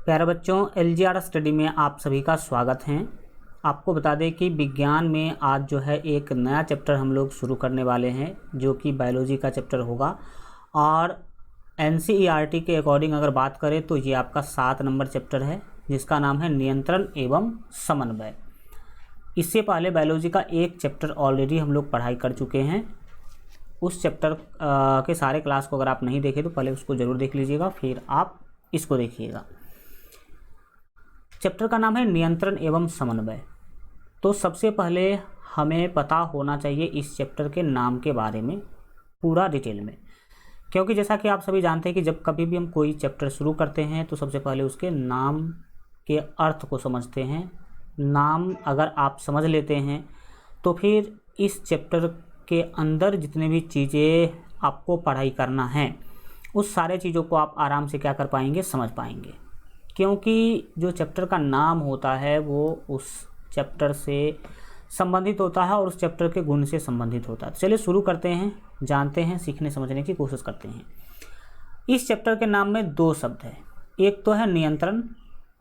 प्यारे बच्चों, LGR study में आप सभी का स्वागत है। आपको बता दें कि विज्ञान में आज जो है एक नया चैप्टर हम लोग शुरू करने वाले हैं, जो कि बायोलॉजी का चैप्टर होगा। और एनसीईआरटी के अकॉर्डिंग अगर बात करें तो ये आपका 7 नंबर चैप्टर है, जिसका नाम है नियंत्रण एवं समन्वय। इससे पहले बायोलॉजी का एक चैप्टर ऑलरेडी हम लोग पढ़ाई कर चुके हैं। उस चैप्टर के सारे क्लास को अगर आप नहीं देखे तो पहले उसको ज़रूर देख लीजिएगा, फिर आप इसको देखिएगा। चैप्टर का नाम है नियंत्रण एवं समन्वय। तो सबसे पहले हमें पता होना चाहिए इस चैप्टर के नाम के बारे में पूरा डिटेल में, क्योंकि जैसा कि आप सभी जानते हैं कि जब कभी भी हम कोई चैप्टर शुरू करते हैं तो सबसे पहले उसके नाम के अर्थ को समझते हैं। नाम अगर आप समझ लेते हैं तो फिर इस चैप्टर के अंदर जितने भी चीज़ें आपको पढ़ाई करना है उस सारे चीज़ों को आप आराम से क्या कर पाएंगे, समझ पाएंगे। क्योंकि जो चैप्टर का नाम होता है वो उस चैप्टर से संबंधित होता है और उस चैप्टर के गुण से संबंधित होता है। तो चलिए शुरू करते हैं, जानते हैं, सीखने समझने की कोशिश करते हैं। इस चैप्टर के नाम में 2 शब्द है, एक तो है नियंत्रण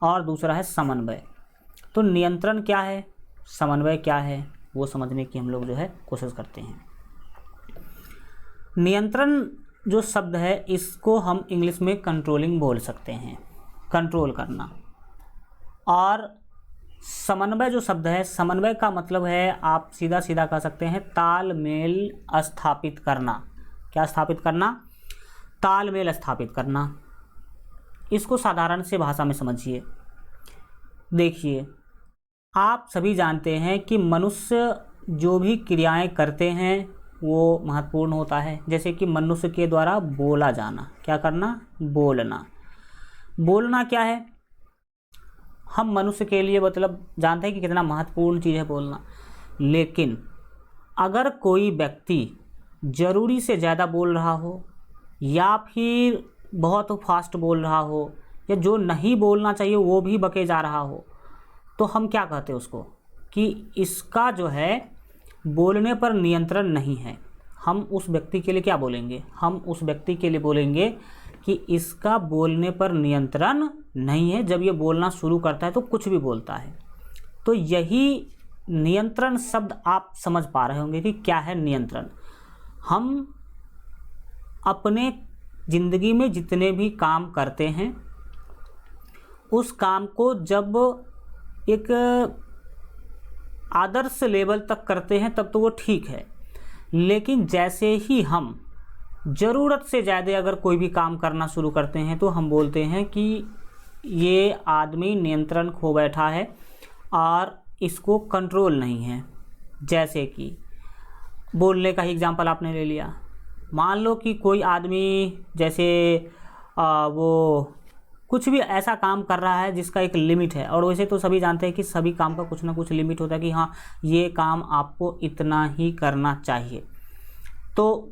और दूसरा है समन्वय। तो नियंत्रण क्या है, समन्वय क्या है, वो समझने की हम लोग जो है कोशिश करते हैं। नियंत्रण जो शब्द है इसको हम इंग्लिश में कंट्रोलिंग बोल सकते हैं, कंट्रोल करना। और समन्वय जो शब्द है, समन्वय का मतलब है आप सीधा सीधा कह सकते हैं तालमेल स्थापित करना। क्या स्थापित करना? तालमेल स्थापित करना। इसको साधारण से भाषा में समझिए। देखिए, आप सभी जानते हैं कि मनुष्य जो भी क्रियाएं करते हैं वो महत्वपूर्ण होता है। जैसे कि मनुष्य के द्वारा बोला जाना, क्या करना? बोलना। बोलना क्या है? हम मनुष्य के लिए मतलब जानते हैं कि कितना महत्वपूर्ण चीज़ है बोलना। लेकिन अगर कोई व्यक्ति ज़रूरी से ज़्यादा बोल रहा हो या फिर बहुत फास्ट बोल रहा हो या जो नहीं बोलना चाहिए वो भी बके जा रहा हो, तो हम क्या कहते हैं उसको कि इसका जो है बोलने पर नियंत्रण नहीं है। हम उस व्यक्ति के लिए क्या बोलेंगे? हम उस व्यक्ति के लिए बोलेंगे कि इसका बोलने पर नियंत्रण नहीं है। जब ये बोलना शुरू करता है तो कुछ भी बोलता है। तो यही नियंत्रण शब्द आप समझ पा रहे होंगे कि क्या है नियंत्रण। हम अपने ज़िंदगी में जितने भी काम करते हैं उस काम को जब एक आदर्श लेवल तक करते हैं तब तो वो ठीक है, लेकिन जैसे ही हम ज़रूरत से ज़्यादा अगर कोई भी काम करना शुरू करते हैं तो हम बोलते हैं कि ये आदमी नियंत्रण खो बैठा है और इसको कंट्रोल नहीं है। जैसे कि बोलने का ही एग्जांपल आपने ले लिया। मान लो कि कोई आदमी जैसे वो कुछ भी ऐसा काम कर रहा है जिसका एक लिमिट है, और वैसे तो सभी जानते हैं कि सभी काम का कुछ ना कुछ लिमिट होता है कि हाँ ये काम आपको इतना ही करना चाहिए। तो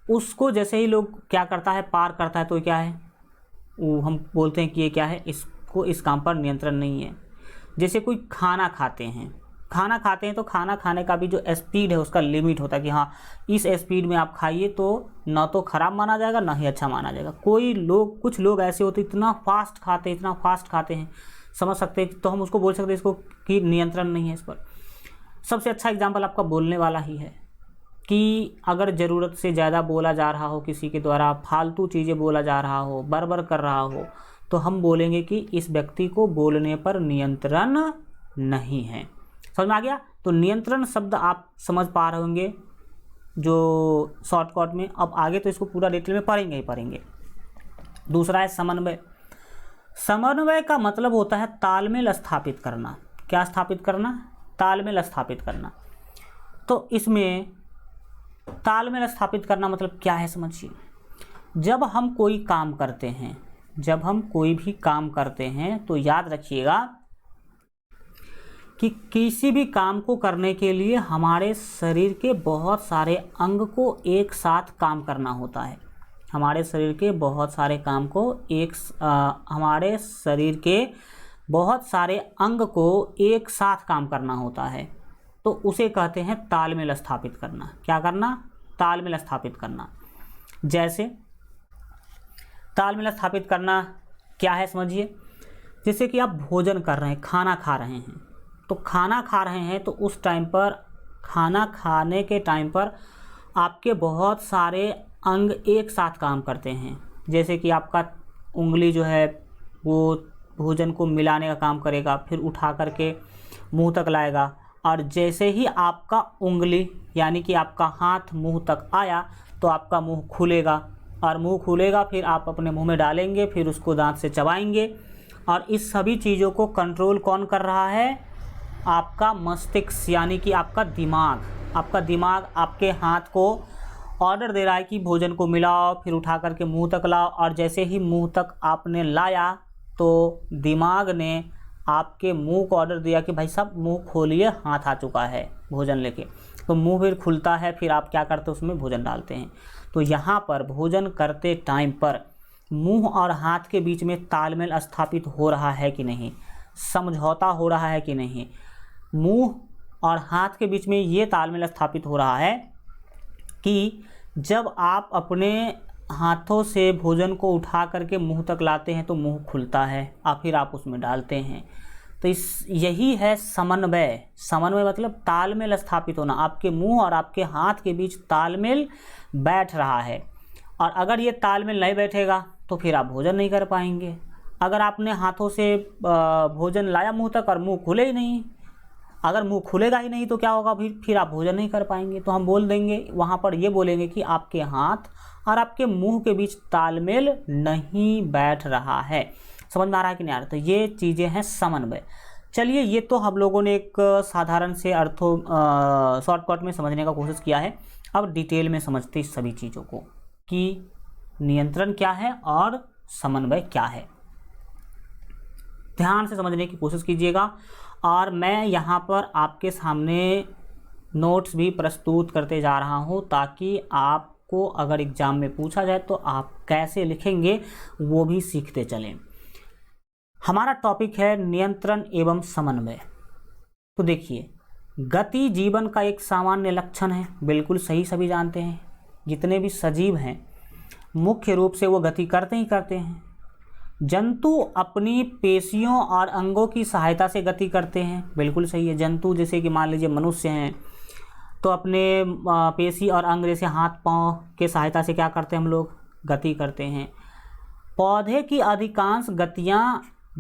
उसको जैसे ही लोग क्या करता है, पार करता है, तो क्या है वो हम बोलते हैं कि ये क्या है, इसको इस काम पर नियंत्रण नहीं है। जैसे कोई खाना खाते हैं तो खाना खाने का भी जो स्पीड है उसका लिमिट होता है कि हाँ इस स्पीड में आप खाइए तो ना तो ख़राब माना जाएगा ना ही अच्छा माना जाएगा। कुछ लोग ऐसे होते इतना फास्ट खाते हैं, समझ सकते हैं, तो हम उसको बोल सकते हैं इसको कि नियंत्रण नहीं है इस पर। सबसे अच्छा एग्जाम्पल आपका बोलने वाला ही है कि अगर ज़रूरत से ज़्यादा बोला जा रहा हो, किसी के द्वारा फालतू चीज़ें बोला जा रहा हो, बरबर कर रहा हो, तो हम बोलेंगे कि इस व्यक्ति को बोलने पर नियंत्रण नहीं है। समझ में आ गया? तो नियंत्रण शब्द आप समझ पा रहे होंगे जो शॉर्टकट में। अब आगे तो इसको पूरा डिटेल में पढ़ेंगे ही पढ़ेंगे। दूसरा है समन्वय। समन्वय का मतलब होता है तालमेल स्थापित करना। क्या स्थापित करना? तालमेल स्थापित करना। तो इसमें तालमेल स्थापित करना मतलब क्या है समझिए। जब हम कोई भी काम करते हैं तो याद रखिएगा कि किसी भी काम को करने के लिए हमारे शरीर के बहुत सारे अंग को एक साथ काम करना होता है। हमारे शरीर के बहुत सारे अंग को एक साथ काम करना होता है, तो उसे कहते हैं तालमेल स्थापित करना। क्या करना? तालमेल स्थापित करना। जैसे तालमेल स्थापित करना क्या है समझिए। जैसे कि आप भोजन कर रहे हैं, खाना खा रहे हैं, तो खाना खा रहे हैं तो उस टाइम पर, खाना खाने के टाइम पर आपके बहुत सारे अंग एक साथ काम करते हैं। जैसे कि आपका उंगली जो है वो भोजन को मिलाने का काम करेगा, फिर उठा करके मुंह तक लाएगा, और जैसे ही आपका उंगली यानी कि आपका हाथ मुंह तक आया तो आपका मुंह खुलेगा, और मुंह खुलेगा फिर आप अपने मुंह में डालेंगे, फिर उसको दांत से चबाएंगे। और इस सभी चीज़ों को कंट्रोल कौन कर रहा है? आपका मस्तिष्क यानी कि आपका दिमाग। आपका दिमाग आपके हाथ को ऑर्डर दे रहा है कि भोजन को मिलाओ, फिर उठा करके मुंह तक लाओ, और जैसे ही मुंह तक आपने लाया तो दिमाग ने आपके मुंह को ऑर्डर दिया कि भाई साहब मुंह खोलिए, हाथ आ चुका है भोजन लेके। तो मुंह फिर खुलता है, फिर आप क्या करते हैं, उसमें भोजन डालते हैं। तो यहाँ पर भोजन करते टाइम पर मुंह और हाथ के बीच में तालमेल स्थापित हो रहा है कि नहीं, समझौता हो रहा है कि नहीं। मुंह और हाथ के बीच में ये तालमेल स्थापित हो रहा है कि जब आप अपने हाथों से भोजन को उठा करके मुंह तक लाते हैं तो मुंह खुलता है और फिर आप उसमें डालते हैं। तो यही है समन्वय। समन्वय मतलब तालमेल स्थापित होना, आपके मुंह और आपके हाथ के बीच तालमेल बैठ रहा है। और अगर ये तालमेल नहीं बैठेगा तो फिर आप भोजन नहीं कर पाएंगे। अगर आपने हाथों से भोजन लाया मुंह तक और मुंह खुले ही नहीं, अगर मुंह खुलेगा ही नहीं तो क्या होगा, फिर आप भोजन नहीं कर पाएंगे। तो हम बोल देंगे वहाँ पर, ये बोलेंगे कि आपके हाथ और आपके मुंह के बीच तालमेल नहीं बैठ रहा है। समझ में आ रहा है कि नहीं आ रहा? तो ये चीज़ें हैं समन्वय। चलिए, ये तो हम लोगों ने एक साधारण से अर्थों शॉर्टकट में समझने का कोशिश किया है। अब डिटेल में समझते इस सभी चीज़ों को कि नियंत्रण क्या है और समन्वय क्या है। ध्यान से समझने की कोशिश कीजिएगा। और मैं यहाँ पर आपके सामने नोट्स भी प्रस्तुत करते जा रहा हूँ ताकि आपको अगर एग्ज़ाम में पूछा जाए तो आप कैसे लिखेंगे वो भी सीखते चलें। हमारा टॉपिक है नियंत्रण एवं समन्वय। तो देखिए, गति जीवन का एक सामान्य लक्षण है, बिल्कुल सही, सभी जानते हैं। जितने भी सजीव हैं मुख्य रूप से वो गति करते ही करते हैं। जंतु अपनी पेशियों और अंगों की सहायता से गति करते हैं, बिल्कुल सही है। जंतु जैसे कि मान लीजिए मनुष्य हैं तो अपने पेशी और अंग जैसे हाथ पांव के सहायता से क्या करते हैं, हम लोग गति करते हैं। पौधे की अधिकांश गतियां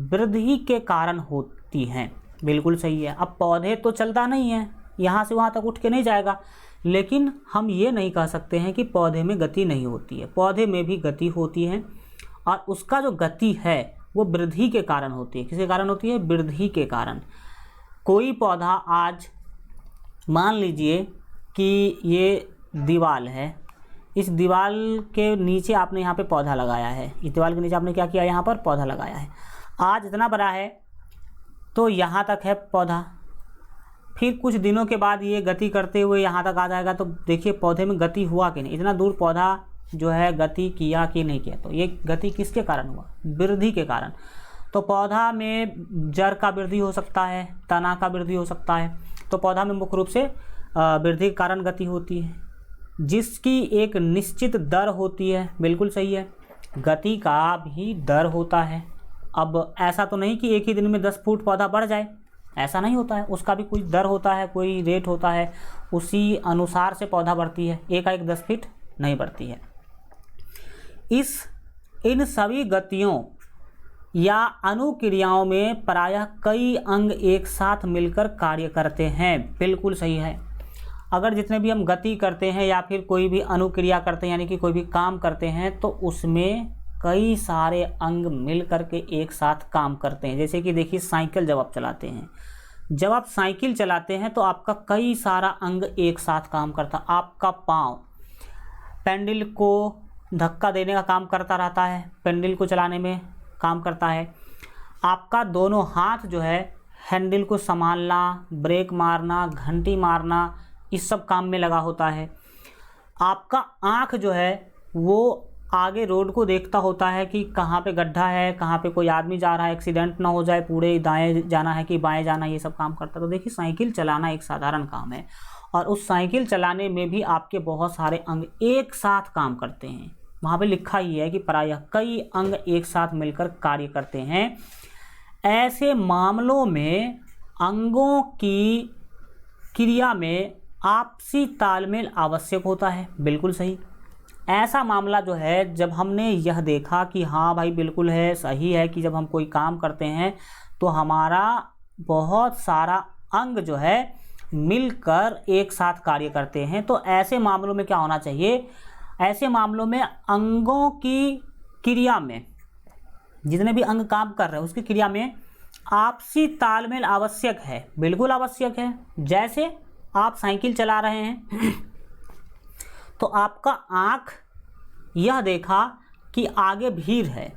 वृद्धि के कारण होती हैं, बिल्कुल सही है। अब पौधे तो चलता नहीं है, यहाँ से वहाँ तक उठ के नहीं जाएगा, लेकिन हम ये नहीं कह सकते हैं कि पौधे में गति नहीं होती है। पौधे में भी गति होती है और उसका जो गति है वो वृद्धि के कारण होती है। किसके कारण होती है? वृद्धि के कारण। कोई पौधा आज मान लीजिए कि ये दीवार है, इस दीवार के नीचे आपने यहाँ पे पौधा लगाया है, इस दीवार के नीचे आपने क्या किया, यहाँ पर पौधा लगाया है। आज इतना बड़ा है तो यहाँ तक है पौधा, फिर कुछ दिनों के बाद ये गति करते हुए यहाँ तक आ जाएगा। तो देखिए पौधे में गति हुआ कि नहीं, इतना दूर पौधा जो है गति किया कि नहीं किया। तो ये गति किसके कारण हुआ? वृद्धि के कारण। तो पौधा में जड़ का वृद्धि हो सकता है, तना का वृद्धि हो सकता है। तो पौधा में मुख्य रूप से वृद्धि के कारण गति होती है, जिसकी एक निश्चित दर होती है, बिल्कुल सही है। गति का भी दर होता है। अब ऐसा तो नहीं कि एक ही दिन में 10 फुट पौधा बढ़ जाए, ऐसा नहीं होता है। उसका भी कोई दर होता है, कोई रेट होता है, उसी अनुसार से पौधा बढ़ती है, एकाएक 10 फीट नहीं बढ़ती है। इन सभी गतियों या अनुक्रियाओं में प्रायः कई अंग एक साथ मिलकर कार्य करते हैं, बिल्कुल सही है। अगर जितने भी हम गति करते हैं या फिर कोई भी अनुक्रिया करते हैं यानी कि कोई भी काम करते हैं तो उसमें कई सारे अंग मिल करके एक साथ काम करते हैं। जैसे कि देखिए साइकिल जब आप चलाते हैं, जब आप साइकिल चलाते हैं तो आपका कई सारा अंग एक साथ काम करता है। आपका पाँव पेंडल को धक्का देने का काम करता रहता है, पेंडल को चलाने में काम करता है। आपका दोनों हाथ जो है हैंडल को संभालना, ब्रेक मारना, घंटी मारना, इस सब काम में लगा होता है। आपका आँख जो है वो आगे रोड को देखता होता है कि कहाँ पे गड्ढा है, कहाँ पे कोई आदमी जा रहा है, एक्सीडेंट ना हो जाए, पूरे दाएं जाना है कि बाएं जाना है, ये सब काम करता है। तो देखिए साइकिल चलाना एक साधारण काम है और उस साइकिल चलाने में भी आपके बहुत सारे अंग एक साथ काम करते हैं। वहाँ पे लिखा ही है कि प्रायः कई अंग एक साथ मिलकर कार्य करते हैं। ऐसे मामलों में अंगों की क्रिया में आपसी तालमेल आवश्यक होता है। बिल्कुल सही। ऐसा मामला जो है, जब हमने यह देखा कि हाँ भाई बिल्कुल है, सही है कि जब हम कोई काम करते हैं तो हमारा बहुत सारा अंग जो है मिलकर एक साथ कार्य करते हैं, तो ऐसे मामलों में क्या होना चाहिए, ऐसे मामलों में अंगों की क्रिया में, जितने भी अंग काम कर रहे हैं उसकी क्रिया में आपसी तालमेल आवश्यक है। बिल्कुल आवश्यक है। जैसे आप साइकिल चला रहे हैं तो आपका आँख यह देखा कि आगे भीड़ है,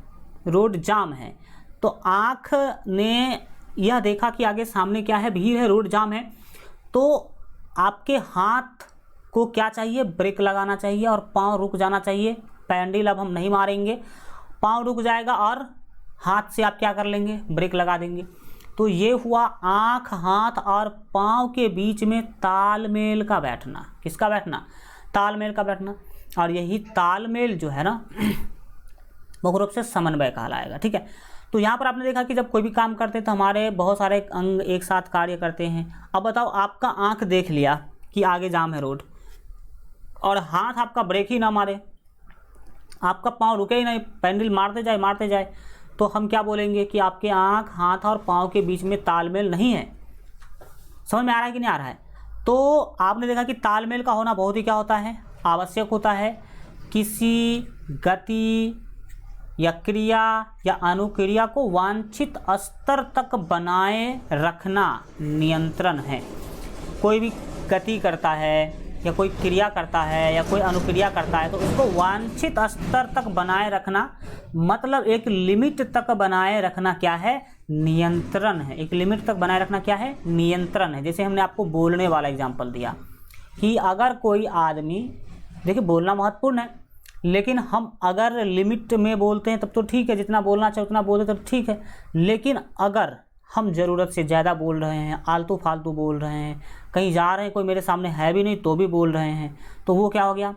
रोड जाम है, तो आँख ने यह देखा कि आगे सामने क्या है, भीड़ है, रोड जाम है, तो आपके हाथ को क्या चाहिए, ब्रेक लगाना चाहिए और पाँव रुक जाना चाहिए। पैडल अब हम नहीं मारेंगे, पाँव रुक जाएगा और हाथ से आप क्या कर लेंगे, ब्रेक लगा देंगे। तो ये हुआ आँख, हाथ और पाँव के बीच में तालमेल का बैठना। किसका बैठना, तालमेल का बैठना। और यही तालमेल जो है ना मुख्य रूप से समन्वय कहलाएगा। ठीक है। तो यहाँ पर आपने देखा कि जब कोई भी काम करते हैं तो हमारे बहुत सारे अंग एक साथ कार्य करते हैं। अब बताओ, आपका आँख देख लिया कि आगे जाम है रोड, और हाथ आपका ब्रेक ही ना मारे, आपका पाँव रुके ही नहीं, पैडल मारते जाए, तो हम क्या बोलेंगे कि आपके आँख, हाथ और पाँव के बीच में तालमेल नहीं है। समझ में आ रहा है कि नहीं आ रहा है? तो आपने देखा कि तालमेल का होना बहुत ही क्या होता है, आवश्यक होता है। किसी गति या क्रिया या अनुक्रिया को वांछित स्तर तक बनाए रखना नियंत्रण है। कोई भी गति करता है या कोई क्रिया करता है या कोई अनुक्रिया करता है तो उसको वांछित स्तर तक बनाए रखना, मतलब एक लिमिट तक बनाए रखना क्या है, नियंत्रण है। एक लिमिट तक बनाए रखना क्या है, नियंत्रण है। जैसे हमने आपको बोलने वाला एग्जांपल दिया कि अगर कोई आदमी, देखिए बोलना महत्वपूर्ण है, लेकिन हम अगर लिमिट में बोलते हैं तब तो ठीक है, जितना बोलना चाहिए उतना बोलते तब ठीक है। लेकिन अगर हम ज़रूरत से ज़्यादा बोल रहे हैं, आलतू फालतू बोल रहे हैं, कहीं जा रहे हैं, कोई मेरे सामने है भी नहीं तो भी बोल रहे हैं, तो वो क्या हो गया,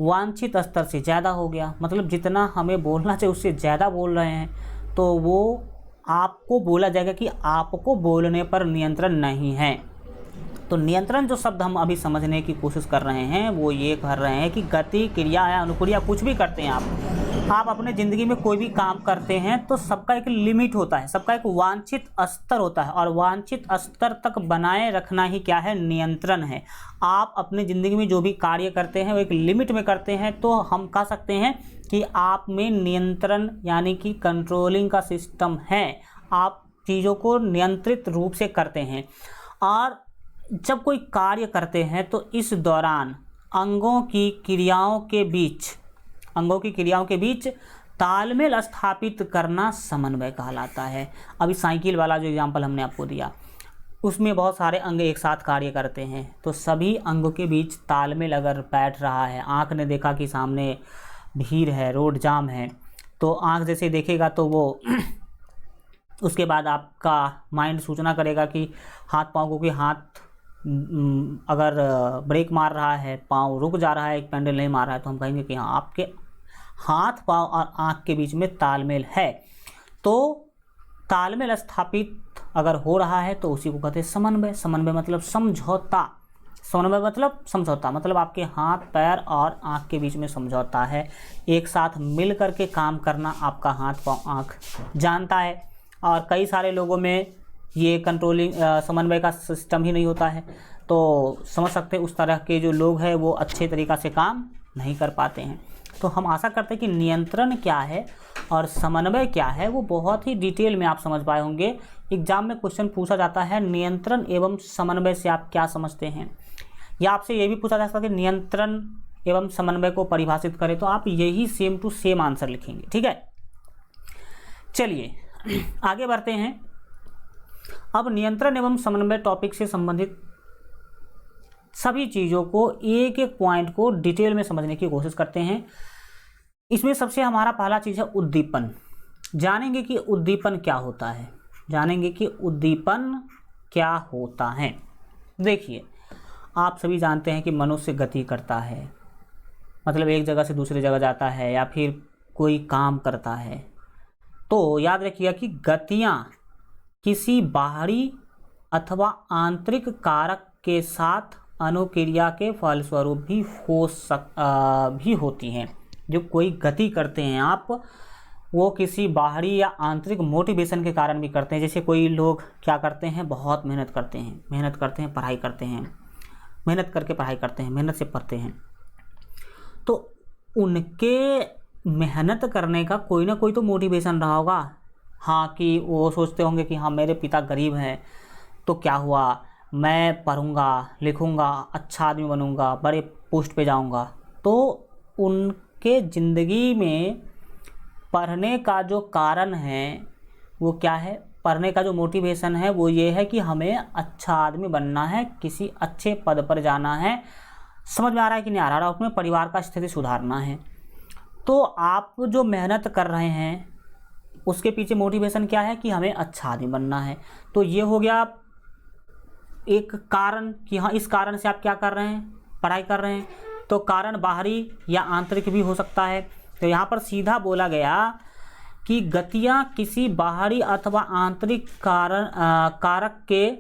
वांछित स्तर से ज़्यादा हो गया। मतलब जितना हमें बोलना चाहिए उससे ज़्यादा बोल रहे हैं, तो वो आपको बोला जाएगा कि आपको बोलने पर नियंत्रण नहीं है। तो नियंत्रण जो शब्द हम अभी समझने की कोशिश कर रहे हैं वो ये कर रहे हैं कि गति, क्रिया या अनुक्रिया कुछ भी करते हैं आप अपने ज़िंदगी में कोई भी काम करते हैं तो सबका एक लिमिट होता है, सबका एक वांछित स्तर होता है, और वांछित स्तर तक बनाए रखना ही क्या है, नियंत्रण है। आप अपनी ज़िंदगी में जो भी कार्य करते हैं वो एक लिमिट में करते हैं, तो हम कह सकते हैं कि आप में नियंत्रण यानी कि कंट्रोलिंग का सिस्टम है। आप चीज़ों को नियंत्रित रूप से करते हैं। और जब कोई कार्य करते हैं तो इस दौरान अंगों की क्रियाओं के बीच तालमेल स्थापित करना समन्वय कहलाता है। अभी साइकिल वाला जो एग्जांपल हमने आपको दिया उसमें बहुत सारे अंग एक साथ कार्य करते हैं, तो सभी अंगों के बीच तालमेल अगर बैठ रहा है, आँख ने देखा कि सामने भीड़ है, रोड जाम है, तो आँख जैसे देखेगा तो वो उसके बाद आपका माइंड सूचना करेगा कि हाथ पाँव को, कि हाथ अगर ब्रेक मार रहा है, पाँव रुक जा रहा है, एक पैडल नहीं मार रहा है, तो हम कहेंगे कि हाँ आपके हाथ, पाँव और आँख के बीच में तालमेल है। तो तालमेल स्थापित अगर हो रहा है तो उसी को कहते हैं समन्वय। समन्वय मतलब समझौता, समन्वय मतलब समझौता, मतलब आपके हाथ, पैर और आँख के बीच में समझौता है। एक साथ मिल करके काम करना आपका हाथ, पाँव, आँख जानता है। और कई सारे लोगों में ये कंट्रोलिंग समन्वय का सिस्टम ही नहीं होता है, तो समझ सकते हैं उस तरह के जो लोग हैं वो अच्छे तरीक़ा से काम नहीं कर पाते हैं। तो हम आशा करते हैं कि नियंत्रण क्या है और समन्वय क्या है वो बहुत ही डिटेल में आप समझ पाए होंगे। एग्जाम में क्वेश्चन पूछा जाता है नियंत्रण एवं समन्वय से आप क्या समझते हैं, या आपसे ये भी पूछा जा सकता है कि नियंत्रण एवं समन्वय को परिभाषित करें, तो आप यही सेम टू सेम आंसर लिखेंगे। ठीक है, चलिए आगे बढ़ते हैं। अब नियंत्रण एवं समन्वय टॉपिक से संबंधित सभी चीज़ों को एक एक पॉइंट को डिटेल में समझने की कोशिश करते हैं। इसमें सबसे हमारा पहला चीज़ है उद्दीपन। जानेंगे कि उद्दीपन क्या होता है, जानेंगे कि उद्दीपन क्या होता है। देखिए, आप सभी जानते हैं कि मनुष्य गति करता है, मतलब एक जगह से दूसरी जगह जाता है या फिर कोई काम करता है। तो याद रखिएगा कि गतियाँ किसी बाहरी अथवा आंतरिक कारक के साथ अनुक्रिया के फलस्वरूप भी होती हैं। जो कोई गति करते हैं आप, वो किसी बाहरी या आंतरिक मोटिवेशन के कारण भी करते हैं। जैसे कोई लोग क्या करते हैं, बहुत मेहनत करते हैं, पढ़ाई करते हैं, मेहनत करके पढ़ाई करते हैं, मेहनत से पढ़ते हैं, तो उनके मेहनत करने का कोई ना कोई तो मोटिवेशन रहा होगा। हाँ, कि वो सोचते होंगे कि हाँ मेरे पिता गरीब हैं, तो क्या हुआ, मैं पढ़ूंगा, लिखूंगा, अच्छा आदमी बनूंगा, बड़े पोस्ट पे जाऊंगा। तो उनके ज़िंदगी में पढ़ने का जो कारण है वो क्या है, पढ़ने का जो मोटिवेशन है वो ये है कि हमें अच्छा आदमी बनना है, किसी अच्छे पद पर जाना है। समझ में आ रहा है कि नहीं आ रहा है? अपने परिवार का स्थिति सुधारना है। तो आप जो मेहनत कर रहे हैं उसके पीछे मोटिवेशन क्या है कि हमें अच्छा आदमी बनना है। तो ये हो गया एक कारण कि हाँ इस कारण से आप क्या कर रहे हैं, पढ़ाई कर रहे हैं। तो कारण बाहरी या आंतरिक भी हो सकता है। तो यहाँ पर सीधा बोला गया कि गतियाँ किसी बाहरी अथवा आंतरिक कारक के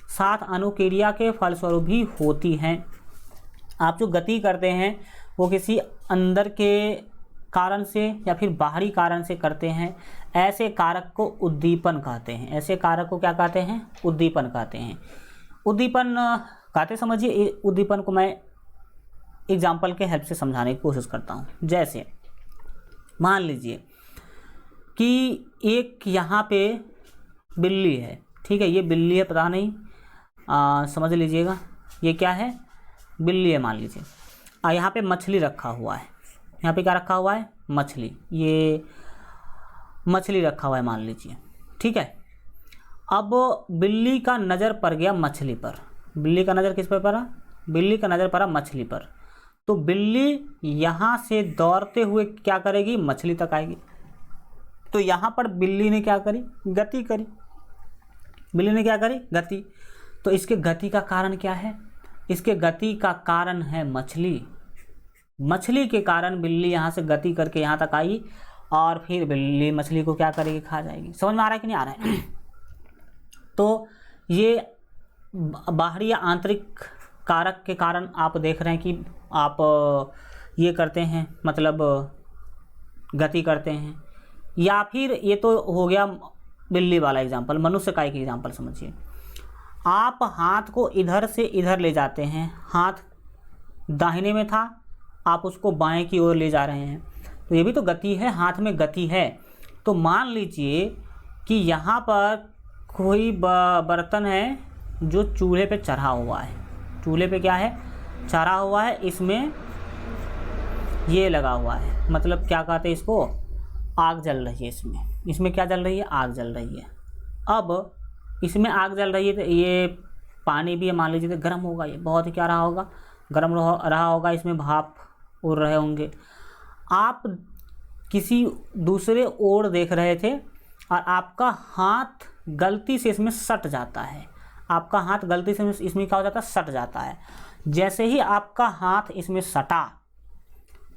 साथ अनुक्रिया के फलस्वरूप भी होती हैं। आप जो गति करते हैं वो किसी अंदर के कारण से या फिर बाहरी कारण से करते हैं। ऐसे कारक को उद्दीपन कहते हैं। ऐसे कारक को क्या कहते हैं, उद्दीपन कहते हैं। उद्दीपन कहते, समझिए उद्दीपन को मैं एग्जाम्पल के हेल्प से समझाने की कोशिश करता हूँ। जैसे मान लीजिए कि एक यहाँ पे बिल्ली है, ठीक है, ये बिल्ली है, पता नहीं समझ लीजिएगा ये क्या है, बिल्ली है मान लीजिए। यहाँ पे मछली रखा हुआ है, यहाँ पे क्या रखा हुआ है, मछली, ये मछली रखा हुआ है मान लीजिए, ठीक है। अब बिल्ली का नज़र पड़ गया मछली पर। बिल्ली का नज़र किस पर पड़ा, बिल्ली का नज़र पड़ा मछली पर। तो बिल्ली यहाँ से दौड़ते हुए क्या करेगी, मछली तक आएगी। तो यहाँ पर बिल्ली ने क्या करी, गति करी। बिल्ली ने क्या करी, गति। तो इसके गति का कारण क्या है, इसके गति का कारण है मछली। मछली के कारण बिल्ली यहाँ से गति करके यहाँ तक आई और फिर बिल्ली मछली को क्या करेगी, खा जाएगी। समझ में आ रहा है कि नहीं आ रहा है? तो ये बाहरी या आंतरिक कारक के कारण आप देख रहे हैं कि आप ये करते हैं, मतलब गति करते हैं। या फिर ये तो हो गया बिल्ली वाला एग्जांपल। मनुष्य का एक एग्जांपल समझिए। आप हाथ को इधर से इधर ले जाते हैं, हाथ दाहिने में था, आप उसको बाएं की ओर ले जा रहे हैं, तो ये भी तो गति है, हाथ में गति है। तो मान लीजिए कि यहाँ पर कोई बर्तन है जो चूल्हे पे चढ़ा हुआ है। चूल्हे पे क्या है, चढ़ा हुआ है, इसमें ये लगा हुआ है, मतलब क्या कहते हैं इसको, आग जल रही है इसमें क्या जल रही है, आग जल रही है। अब इसमें आग जल रही है तो ये पानी भी है मान लीजिए, तो गर्म होगा, ये बहुत ही क्या रहा होगा, गर्म रहा होगा, इसमें भाप उड़ रहे होंगे। आप किसी दूसरे ओर देख रहे थे और आपका हाथ गलती से इसमें सट जाता है। आपका हाथ गलती से इसमें क्या हो जाता है, सट जाता है। जैसे ही आपका हाथ इसमें सटा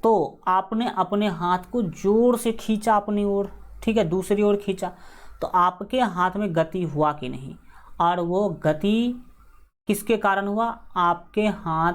तो आपने अपने हाथ को जोर से खींचा अपनी ओर, ठीक है, दूसरी ओर खींचा, तो आपके हाथ में गति हुआ कि नहीं, और वो गति किसके कारण हुआ, आपके हाथ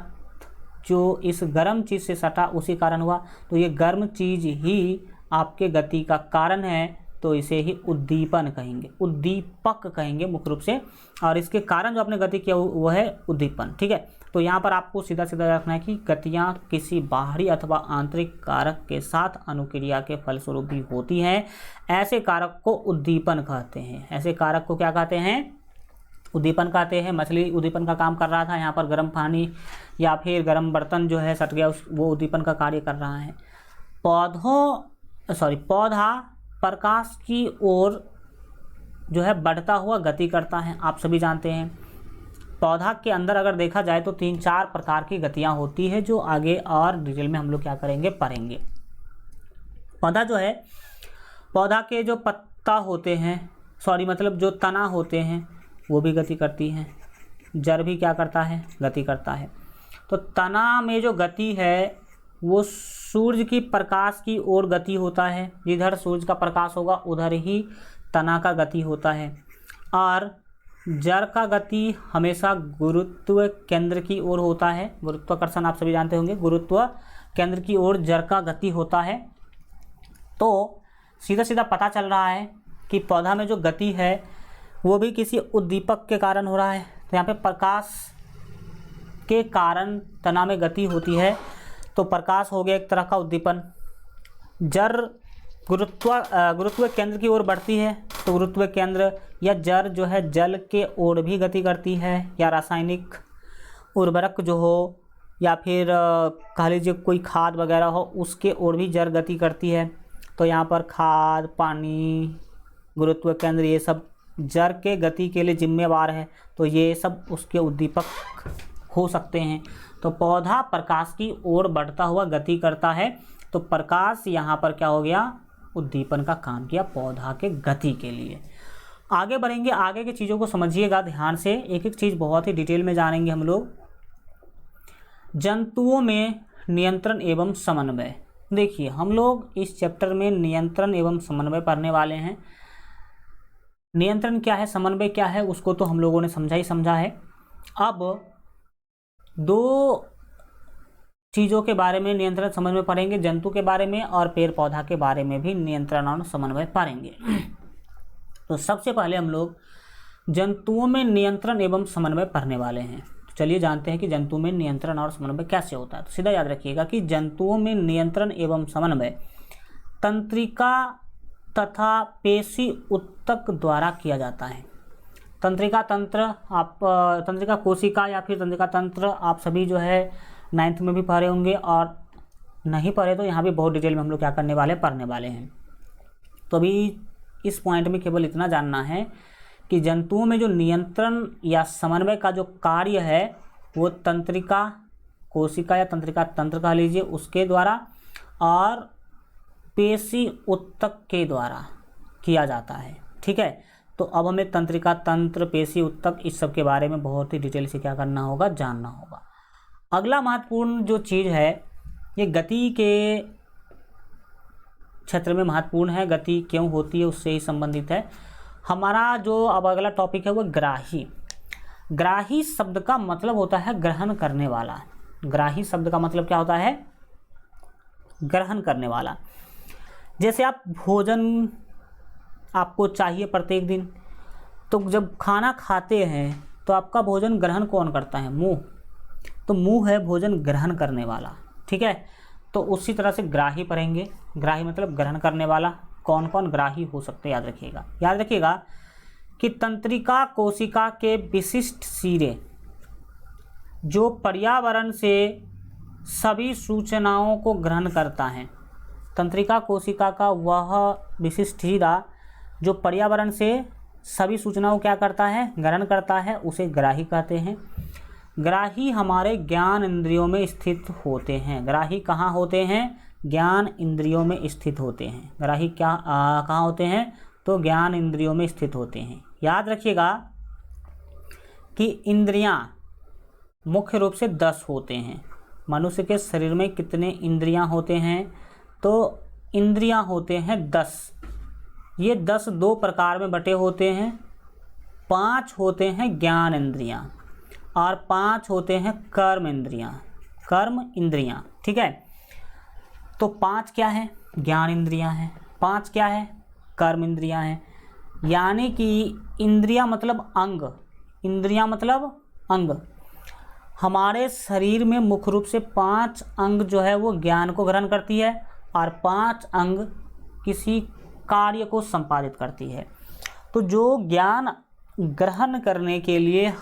जो इस गर्म चीज़ से सटा उसी कारण हुआ। तो ये गर्म चीज़ ही आपके गति का कारण है, तो इसे ही उद्दीपन कहेंगे, उद्दीपक कहेंगे मुख्य रूप से। और इसके कारण जो आपने गति किया वो है उद्दीपन, ठीक है। तो यहाँ पर आपको सीधा सीधा रखना है कि गतियाँ किसी बाहरी अथवा आंतरिक कारक के साथ अनुक्रिया के फलस्वरूप भी होती हैं। ऐसे कारक को उद्दीपन कहते हैं। ऐसे कारक को क्या कहते हैं, उद्दीपन कहते हैं। मछली उद्दीपन का काम कर रहा था, यहाँ पर गर्म पानी या फिर गर्म बर्तन जो है सट गया, वो उद्दीपन का कार्य कर रहा है। पौधा प्रकाश की ओर जो है बढ़ता हुआ गति करता है, आप सभी जानते हैं। पौधा के अंदर अगर देखा जाए तो 3-4 प्रकार की गतियां होती है, जो आगे और डिटेल में हम लोग क्या करेंगे, पढ़ेंगे। पौधा जो है, पौधा के जो पत्ता होते हैं, मतलब जो तना होते हैं, वो भी गति करती हैं। जड़ भी क्या करता है, गति करता है। तो तना में जो गति है वो सूर्य की प्रकाश की ओर गति होता है। जिधर सूर्य का प्रकाश होगा उधर ही तना का गति होता है। और जड़ का गति हमेशा गुरुत्व केंद्र की ओर होता है। गुरुत्वाकर्षण आप सभी जानते होंगे, गुरुत्व केंद्र की ओर जड़ का गति होता है। तो सीधा सीधा पता चल रहा है कि पौधा में जो गति है वो भी किसी उद्दीपक के कारण हो रहा है। तो यहाँ पे प्रकाश के कारण तना में गति होती है, तो प्रकाश हो गया एक तरह का उद्दीपन। जड़ गुरुत्व केंद्र की ओर बढ़ती है, तो गुरुत्व केंद्र या जड़ जो है जल के ओर भी गति करती है, या रासायनिक उर्वरक जो हो या फिर कह लीजिए कोई खाद वगैरह हो उसके ओर भी जड़ गति करती है। तो यहाँ पर खाद, पानी, गुरुत्व केंद्र ये सब जड़ के गति के लिए जिम्मेवार है, तो ये सब उसके उद्दीपक हो सकते हैं। तो पौधा प्रकाश की ओर बढ़ता हुआ गति करता है, तो प्रकाश यहाँ पर क्या हो गया, उद्दीपन का काम किया पौधा के गति के लिए। आगे बढ़ेंगे, आगे की चीज़ों को समझिएगा ध्यान से, एक एक चीज़ बहुत ही डिटेल में जानेंगे हम लोग। जंतुओं में नियंत्रण एवं समन्वय। देखिए हम लोग इस चैप्टर में नियंत्रण एवं समन्वय पढ़ने वाले हैं। नियंत्रण क्या है, समन्वय क्या है, उसको तो हम लोगों ने समझा है। अब दो चीज़ों के बारे में नियंत्रण समन्वय पढ़ेंगे, जंतु के बारे में और पेड़ पौधा के बारे में भी नियंत्रण और समन्वय पढ़ेंगे। तो सबसे पहले हम लोग जंतुओं में नियंत्रण एवं समन्वय पढ़ने वाले हैं। तो चलिए जानते हैं कि जंतु में नियंत्रण और समन्वय कैसे होता है। तो सीधा याद रखिएगा कि जंतुओं में नियंत्रण एवं समन्वय तंत्रिका तथा पेशी उत्तक द्वारा किया जाता है। तंत्रिका कोशिका या फिर तंत्रिका तंत्र आप सभी जो है 9th में भी पढ़े होंगे, और नहीं पढ़े तो यहाँ भी बहुत डिटेल में हम लोग क्या करने वाले, पढ़ने वाले हैं। तो अभी इस पॉइंट में केवल इतना जानना है कि जंतुओं में जो नियंत्रण या समन्वय का जो कार्य है वो तंत्रिका कोशिका या तंत्रिका तंत्र कह लीजिए उसके द्वारा और पेशी उत्तक के द्वारा किया जाता है। ठीक है, तो अब हमें तंत्रिका तंत्र, पेशी उत्तक इस सब के बारे में बहुत ही डिटेल से क्या करना होगा, जानना होगा। अगला महत्वपूर्ण जो चीज़ है ये गति के क्षेत्र में महत्वपूर्ण है। गति क्यों होती है उससे ही संबंधित है। हमारा जो अब अगला टॉपिक है वो ग्राही। ग्राही शब्द का मतलब होता है ग्रहण करने वाला। ग्राही शब्द का मतलब क्या होता है, ग्रहण करने वाला। जैसे आप भोजन आपको चाहिए प्रत्येक दिन, तो जब खाना खाते हैं तो आपका भोजन ग्रहण कौन करता है, मुंह। तो मुंह है भोजन ग्रहण करने वाला। ठीक है, तो उसी तरह से ग्राही पढ़ेंगे। ग्राही मतलब ग्रहण करने वाला। कौन कौन ग्राही हो सकते हैं, याद रखिएगा कि तंत्रिका कोशिका के विशिष्ट सिरे जो पर्यावरण से सभी सूचनाओं को ग्रहण करता है। तंत्रिका कोशिका का वह विशिष्ट सिरा जो पर्यावरण से सभी सूचनाओं क्या करता है, ग्रहण करता है, उसे ग्राही कहते हैं। ग्राही हमारे ज्ञान इंद्रियों में स्थित होते हैं। ग्राही कहाँ होते हैं, ज्ञान इंद्रियों में स्थित होते हैं। ग्राही कहाँ होते हैं, तो ज्ञान इंद्रियों में स्थित होते हैं। याद रखिएगा कि इंद्रियां मुख्य रूप से 10 होते हैं। मनुष्य के शरीर में कितने इंद्रियां होते हैं, तो इंद्रियां होते हैं 10। ये 10 दो प्रकार में बटे होते हैं। 5 होते हैं ज्ञान इंद्रियां और 5 होते हैं कर्म इंद्रियां। ठीक है, तो 5 क्या है, ज्ञान इंद्रियां हैं, 5 क्या है, कर्म इंद्रियां हैं। यानी कि इंद्रियां मतलब अंग। हमारे शरीर में मुख्य रूप से 5 अंग जो है वो ज्ञान को ग्रहण करती है और 5 अंग किसी कार्य को संपादित करती है। तो जो ज्ञान ग्रहण करने के लिए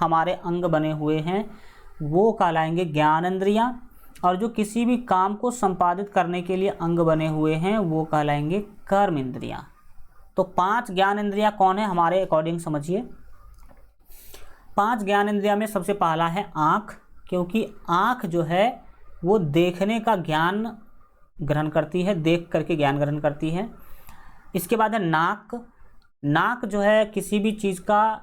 हमारे अंग बने हुए हैं वो कहलाएंगे ज्ञान इंद्रियां, और जो किसी भी काम को संपादित करने के लिए अंग बने हुए हैं वो कहलाएंगे कर्म इंद्रियां। तो 5 ज्ञान इंद्रियां कौन है हमारे अकॉर्डिंग समझिए। 5 ज्ञान इंद्रियां में सबसे पहला है आँख, क्योंकि आँख जो है वो देखने का ज्ञान ग्रहण करती है, देख करके ज्ञान ग्रहण करती है। इसके बाद है नाक जो है किसी भी चीज़ का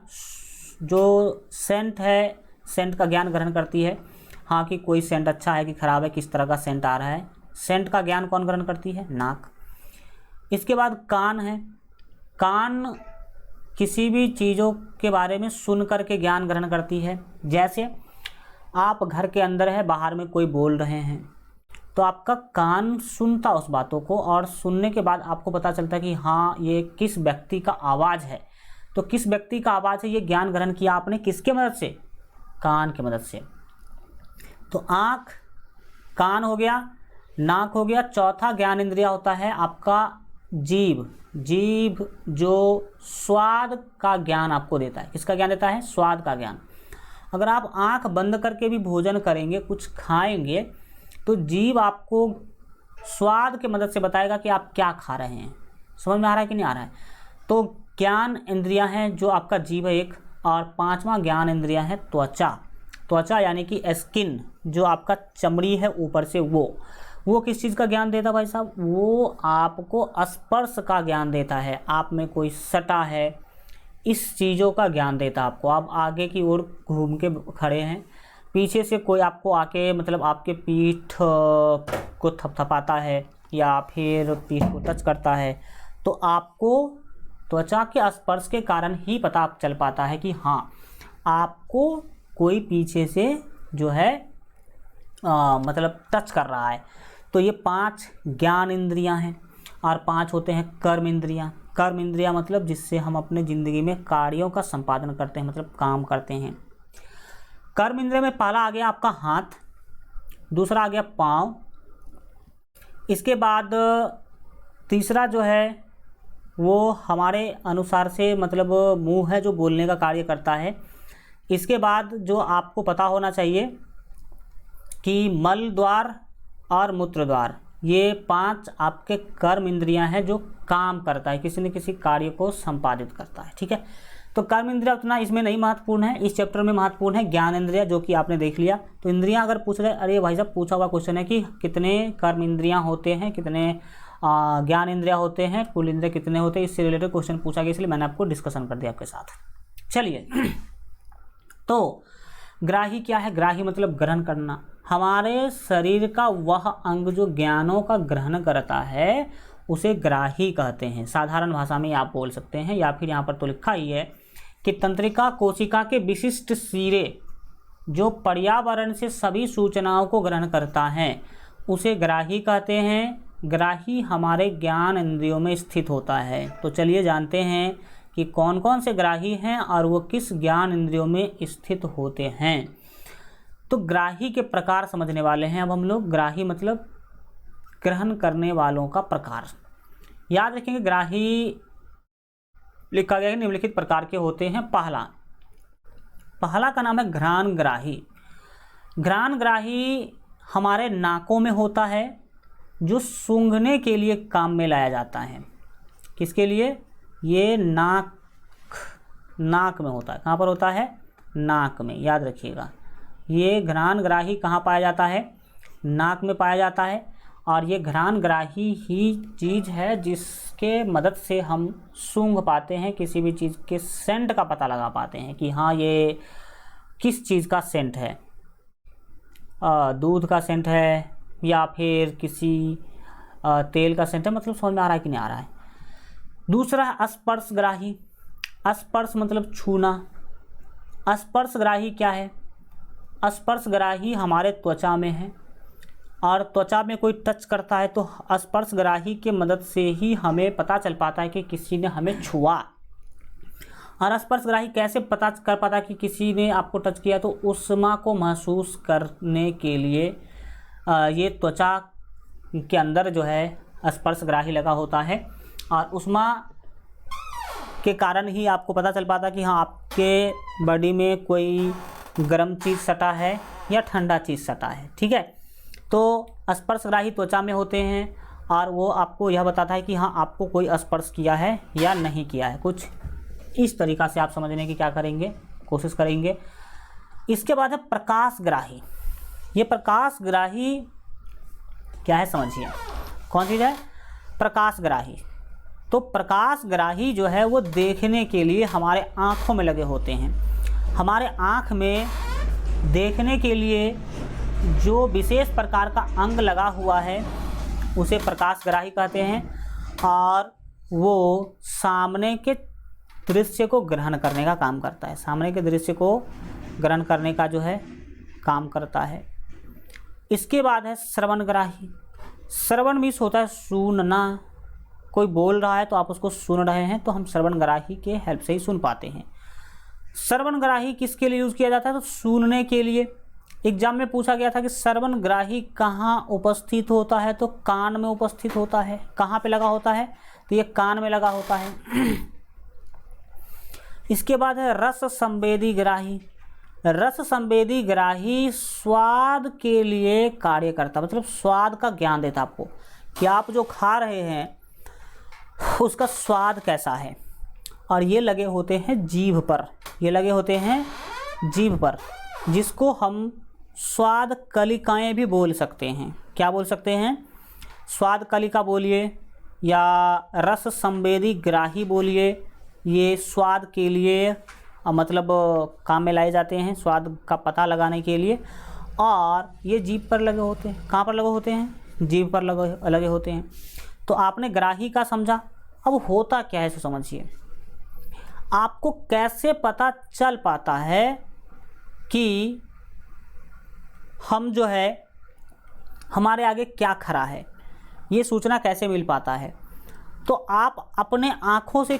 जो सेंट है, सेंट का ज्ञान ग्रहण करती है। हाँ, कि कोई सेंट अच्छा है कि ख़राब है, किस तरह का सेंट आ रहा है, सेंट का ज्ञान कौन ग्रहण करती है, नाक। इसके बाद कान है। कान किसी भी चीज़ों के बारे में सुन करके ज्ञान ग्रहण करती है। जैसे आप घर के अंदर है, बाहर में कोई बोल रहे हैं, तो आपका कान सुनता उस बातों को, और सुनने के बाद आपको पता चलता है कि हाँ ये किस व्यक्ति का आवाज़ है। तो किस व्यक्ति का आवाज़ है, ये ज्ञान ग्रहण किया आपने किसके मदद से? कान की मदद से। तो आँख, कान हो गया, नाक हो गया। चौथा ज्ञान इंद्रिया होता है आपका जीभ। जीभ जो स्वाद का ज्ञान आपको देता है। किसका ज्ञान देता है? स्वाद का ज्ञान। अगर आप आँख बंद करके भी भोजन करेंगे, कुछ खाएंगे, तो जीभ आपको स्वाद की मदद से बताएगा कि आप क्या खा रहे हैं। समझ में आ रहा है कि नहीं आ रहा है? तो ज्ञान इंद्रियां हैं जो आपका जीभ है एक, और पांचवा ज्ञान इंद्रिया है त्वचा। त्वचा यानी कि स्किन, जो आपका चमड़ी है ऊपर से, वो किस चीज़ का ज्ञान देता भाई साहब? वो आपको स्पर्श का ज्ञान देता है। आप में कोई सटा है, इस चीज़ों का ज्ञान देता है आपको। आप आगे की ओर घूम के खड़े हैं, पीछे से कोई आपको आके मतलब आपके पीठ को थपथपाता है या फिर पीठ को टच करता है, तो आपको त्वचा के स्पर्श के कारण ही पता चल पाता है कि हाँ आपको कोई पीछे से जो है मतलब टच कर रहा है। तो ये 5 ज्ञान इंद्रियां हैं, और 5 होते हैं कर्म इंद्रियां। कर्म इंद्रियां मतलब जिससे हम अपने ज़िंदगी में कार्यों का संपादन करते हैं, मतलब काम करते हैं। कर्म इंद्रिय में पहला आ गया आपका हाथ, दूसरा आ गया पाँव, इसके बाद तीसरा जो है वो हमारे अनुसार से मतलब मुंह है जो बोलने का कार्य करता है। इसके बाद जो आपको पता होना चाहिए कि मल द्वार और मूत्र द्वार, ये 5 आपके कर्म इंद्रियां हैं जो काम करता है, किसी न किसी कार्य को संपादित करता है। ठीक है, तो कर्म इंद्रिया उतना इसमें नहीं महत्वपूर्ण है, इस चैप्टर में महत्वपूर्ण है ज्ञान इंद्रिया, जो कि आपने देख लिया। तो इंद्रियां अगर पूछ रहे, अरे भाई साहब पूछा हुआ क्वेश्चन है कि कितने कर्म इंद्रियां होते हैं, कितने ज्ञान इंद्रिया होते हैं, कुल इंद्रिया कितने होते हैं, इससे रिलेटेड क्वेश्चन पूछा गया, इसलिए मैंने आपको डिस्कशन कर दिया आपके साथ। चलिए, तो ग्राही क्या है? ग्राही मतलब ग्रहण करना। हमारे शरीर का वह अंग जो ज्ञानों का ग्रहण करता है उसे ग्राही कहते हैं। साधारण भाषा में आप बोल सकते हैं, या फिर यहाँ पर तो लिखा ही है कि तंत्रिका कोशिका के विशिष्ट सिरे जो पर्यावरण से सभी सूचनाओं को ग्रहण करता है उसे ग्राही कहते हैं। ग्राही हमारे ज्ञान इंद्रियों में स्थित होता है। तो चलिए जानते हैं कि कौन कौन से ग्राही हैं और वो किस ज्ञान इंद्रियों में स्थित होते हैं। तो ग्राही के प्रकार समझने वाले हैं अब हम लोग। ग्राही मतलब ग्रहण करने वालों का प्रकार। याद रखेंगे, ग्राही लिखा गया है निम्नलिखित प्रकार के होते हैं। पहला का नाम है घ्राण ग्राही। घ्राण ग्राही हमारे नाकों में होता है, जो सूंघने के लिए काम में लाया जाता है। किसके लिए? ये नाक में होता है। कहाँ पर होता है? नाक में। याद रखिएगा, ये घ्राण ग्राही कहाँ पाया जाता है? नाक में पाया जाता है। और ये घ्राण ग्राही ही चीज़ है जिसके मदद से हम सूंघ पाते हैं, किसी भी चीज़ के सेंट का पता लगा पाते हैं कि हाँ ये किस चीज़ का सेंट है। दूध का सेंट है या फिर किसी तेल का सेंट है, मतलब समझ में आ रहा है कि नहीं आ रहा है। दूसरा स्पर्श ग्राही। स्पर्श मतलब छूना। स्पर्श ग्राही क्या है? स्पर्श ग्राही हमारे त्वचा में है, और त्वचा में कोई टच करता है तो स्पर्श ग्राही के मदद से ही हमें पता चल पाता है कि किसी ने हमें छुआ। और स्पर्श ग्राही कैसे पता कर पाता कि किसी ने आपको टच किया? तो ऊष्मा को महसूस करने के लिए ये त्वचा के अंदर जो है स्पर्श ग्राही लगा होता है, और ऊष्मा के कारण ही आपको पता चल पाता कि हाँ आपके बॉडी में कोई गर्म चीज़ सटा है या ठंडा चीज़ सटा है। ठीक है, तो स्पर्शग्राही त्वचा में होते हैं, और वो आपको यह बताता है कि हाँ आपको कोई स्पर्श किया है या नहीं किया है। कुछ इस तरीक़ा से आप समझने की क्या करेंगे, कोशिश करेंगे। इसके बाद है प्रकाशग्राही। ये प्रकाशग्राही क्या है समझिए, कौन चीज़ है? प्रकाशग्राही। तो प्रकाशग्राही जो है वो देखने के लिए हमारे आँखों में लगे होते हैं। हमारे आँख में देखने के लिए जो विशेष प्रकार का अंग लगा हुआ है उसे प्रकाशग्राही कहते हैं, और वो सामने के दृश्य को ग्रहण करने का काम करता है, सामने के दृश्य को ग्रहण करने का जो है काम करता है। इसके बाद है श्रवणग्राही। श्रवण मीन्स होता है सुनना, कोई बोल रहा है तो आप उसको सुन रहे हैं, तो हम श्रवणग्राही के हेल्प से ही सुन पाते हैं। श्रवणग्राही किसके लिए यूज़ किया जाता है? तो सुनने के लिए। एग्जाम में पूछा गया था कि श्रवणग्राही कहाँ उपस्थित होता है, तो कान में उपस्थित होता है। कहाँ पे लगा होता है? तो ये कान में लगा होता है। इसके बाद है रस संवेदी ग्राही। रस संवेदी ग्राही स्वाद के लिए कार्य करता, मतलब स्वाद का ज्ञान देता आपको कि आप जो खा रहे हैं उसका स्वाद कैसा है। और ये लगे होते हैं जीभ पर, ये लगे होते हैं जीभ पर, जिसको हम स्वाद कलिकाएं भी बोल सकते हैं। क्या बोल सकते हैं? स्वाद कलिका बोलिए या रस संवेदी ग्राही बोलिए। ये स्वाद के लिए मतलब काम में लाए जाते हैं, स्वाद का पता लगाने के लिए। और ये जीभ पर लगे होते हैं। कहाँ पर लगे होते हैं? जीभ पर लगे होते हैं। तो आपने ग्राही का समझा। अब होता क्या है सो समझिए। आपको कैसे पता चल पाता है कि हम जो है हमारे आगे क्या खड़ा है, ये सूचना कैसे मिल पाता है? तो आप अपने आँखों से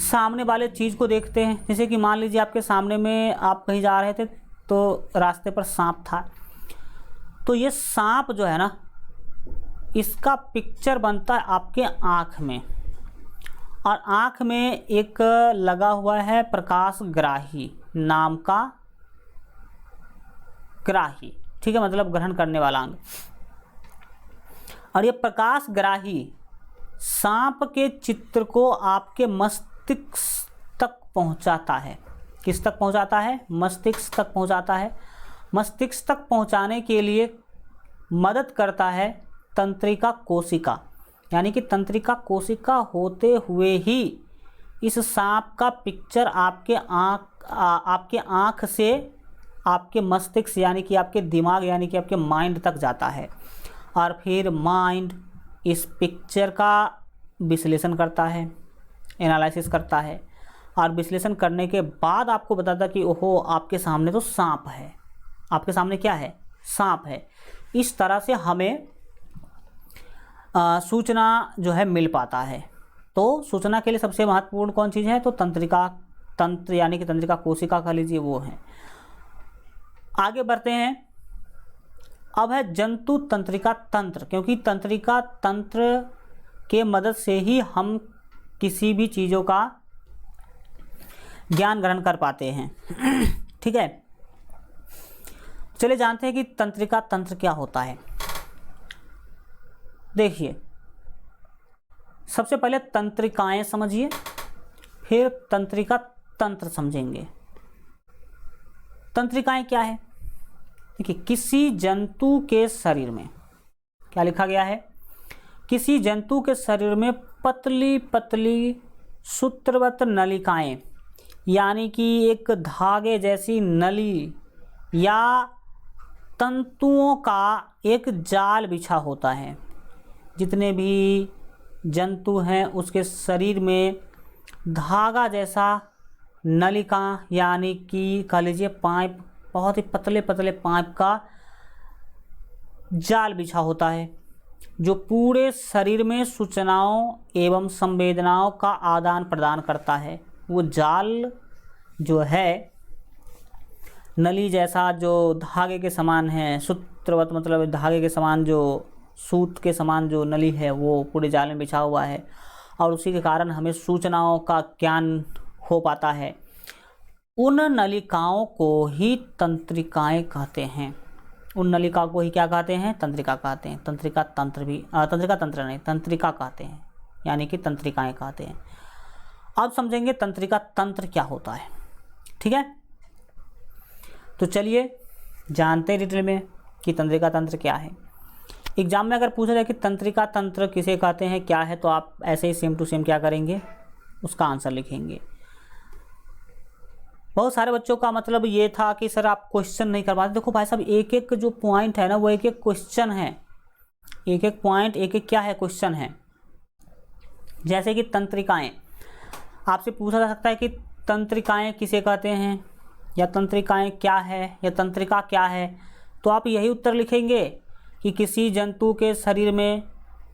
सामने वाले चीज़ को देखते हैं। जैसे कि मान लीजिए आपके सामने में आप कहीं जा रहे थे तो रास्ते पर सांप था, तो ये सांप जो है ना, इसका पिक्चर बनता है आपके आँख में, और आँख में एक लगा हुआ है प्रकाश ग्राही नाम का ग्राही, ठीक है, मतलब ग्रहण करने वाला अंग। और ये प्रकाश ग्राही सांप के चित्र को आपके मस्तिष्क तक पहुंचाता है। किस तक पहुंचाता है? मस्तिष्क तक पहुंचाता है। मस्तिष्क तक पहुंचाने के लिए मदद करता है तंत्रिका कोशिका, यानी कि तंत्रिका कोशिका होते हुए ही इस सांप का पिक्चर आपके आँख से आपके मस्तिष्क यानी कि आपके दिमाग यानी कि आपके माइंड तक जाता है। और फिर माइंड इस पिक्चर का विश्लेषण करता है, एनालिसिस करता है, और विश्लेषण करने के बाद आपको बताता कि ओहो आपके सामने तो सांप है, आपके सामने क्या है? सांप है। इस तरह से हमें सूचना जो है मिल पाता है। तो सूचना के लिए सबसे महत्वपूर्ण कौन चीज़ है? तो तंत्र यानी कि तंत्रिका कोशिका कह लीजिए, वो है। आगे बढ़ते हैं। अब है जंतु तंत्रिका तंत्र, क्योंकि तंत्रिका तंत्र के मदद से ही हम किसी भी चीज़ों का ज्ञान ग्रहण कर पाते हैं। ठीक है, चलिए जानते हैं कि तंत्रिका तंत्र क्या होता है। देखिए, सबसे पहले तंत्रिकाएं समझिए, फिर तंत्रिका तंत्र समझेंगे। तंत्रिकाएं क्या है? देखिए, किसी जंतु के शरीर में क्या लिखा गया है? किसी जंतु के शरीर में पतली पतली सूत्रवत नलिकाएं, यानी कि एक धागे जैसी नली या तंतुओं का एक जाल बिछा होता है। जितने भी जंतु हैं उसके शरीर में धागा जैसा नलिका यानी कि कह लीजिए पाइप, बहुत ही पतले पतले पाइप का जाल बिछा होता है, जो पूरे शरीर में सूचनाओं एवं संवेदनाओं का आदान प्रदान करता है। वो जाल जो है नली जैसा, जो धागे के समान है, सूत्रवत मतलब धागे के समान, जो सूत के समान जो नली है वो पूरे जाल में बिछा हुआ है, और उसी के कारण हमें सूचनाओं का ज्ञान हो पाता है। उन नलिकाओं को ही तंत्रिकाएं कहते हैं। उन नलिका को ही क्या कहते हैं? तंत्रिका कहते हैं। तंत्रिका तंत्र भी तंत्रिका तंत्र नहीं, तंत्रिका कहते हैं, यानी कि तंत्रिकाएं कहते हैं। अब समझेंगे तंत्रिका तंत्र क्या होता है। ठीक है, तो चलिए जानते हैं डिटेल में कि तंत्रिका तंत्र क्या है। एग्जाम में अगर पूछा जाए कि तंत्रिका तंत्र किसे कहते हैं, क्या है, तो आप ऐसे ही सेम टू सेम क्या करेंगे? उसका आंसर लिखेंगे। बहुत सारे बच्चों का मतलब ये था कि सर आप क्वेश्चन नहीं कर पाते। देखो भाई साहब, एक एक जो पॉइंट है ना, वो एक एक क्वेश्चन है, एक एक पॉइंट एक एक क्या है? क्वेश्चन है। जैसे कि तंत्रिकाएं, आपसे पूछा जा सकता है कि तंत्रिकाएं किसे कहते हैं, या तंत्रिकाएं क्या है, या तंत्रिका क्या है। तो आप यही उत्तर लिखेंगे कि किसी जंतु के शरीर में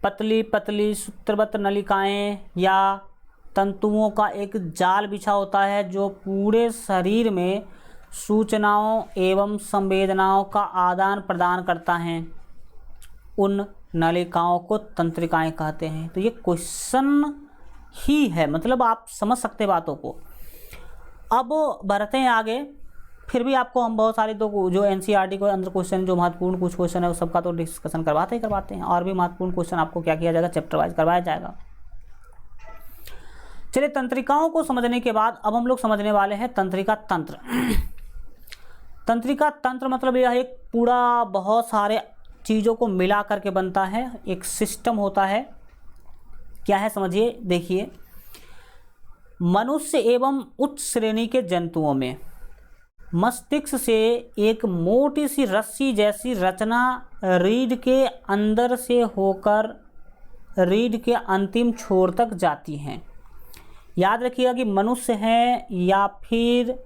पतली पतली सूत्रबद्ध नलिकाएं या तंतुओं का एक जाल बिछा होता है जो पूरे शरीर में सूचनाओं एवं संवेदनाओं का आदान प्रदान करता है। उन नलिकाओं को तंत्रिकाएं कहते हैं। तो ये क्वेश्चन ही है, मतलब आप समझ सकते बातों को। अब बढ़ते हैं आगे। फिर भी आपको हम बहुत सारे तो जो एनसीईआरटी के अंदर क्वेश्चन जो महत्वपूर्ण कुछ क्वेश्चन है उस सबका तो डिस्कशन करवाते हैं, और भी महत्वपूर्ण क्वेश्चन आपको क्या किया जाएगा, चैप्टर वाइज करवाया जाएगा। चलिए, तंत्रिकाओं को समझने के बाद अब हम लोग समझने वाले हैं तंत्रिका तंत्र। तंत्रिका तंत्र मतलब यह एक पूरा बहुत सारे चीज़ों को मिला करके बनता है, एक सिस्टम होता है। क्या है समझिए, देखिए, मनुष्य एवं उच्च श्रेणी के जंतुओं में मस्तिष्क से एक मोटी सी रस्सी जैसी रचना रीढ़ के अंदर से होकर रीढ़ के अंतिम छोर तक जाती हैं। याद रखिएगा कि मनुष्य हैं या फिर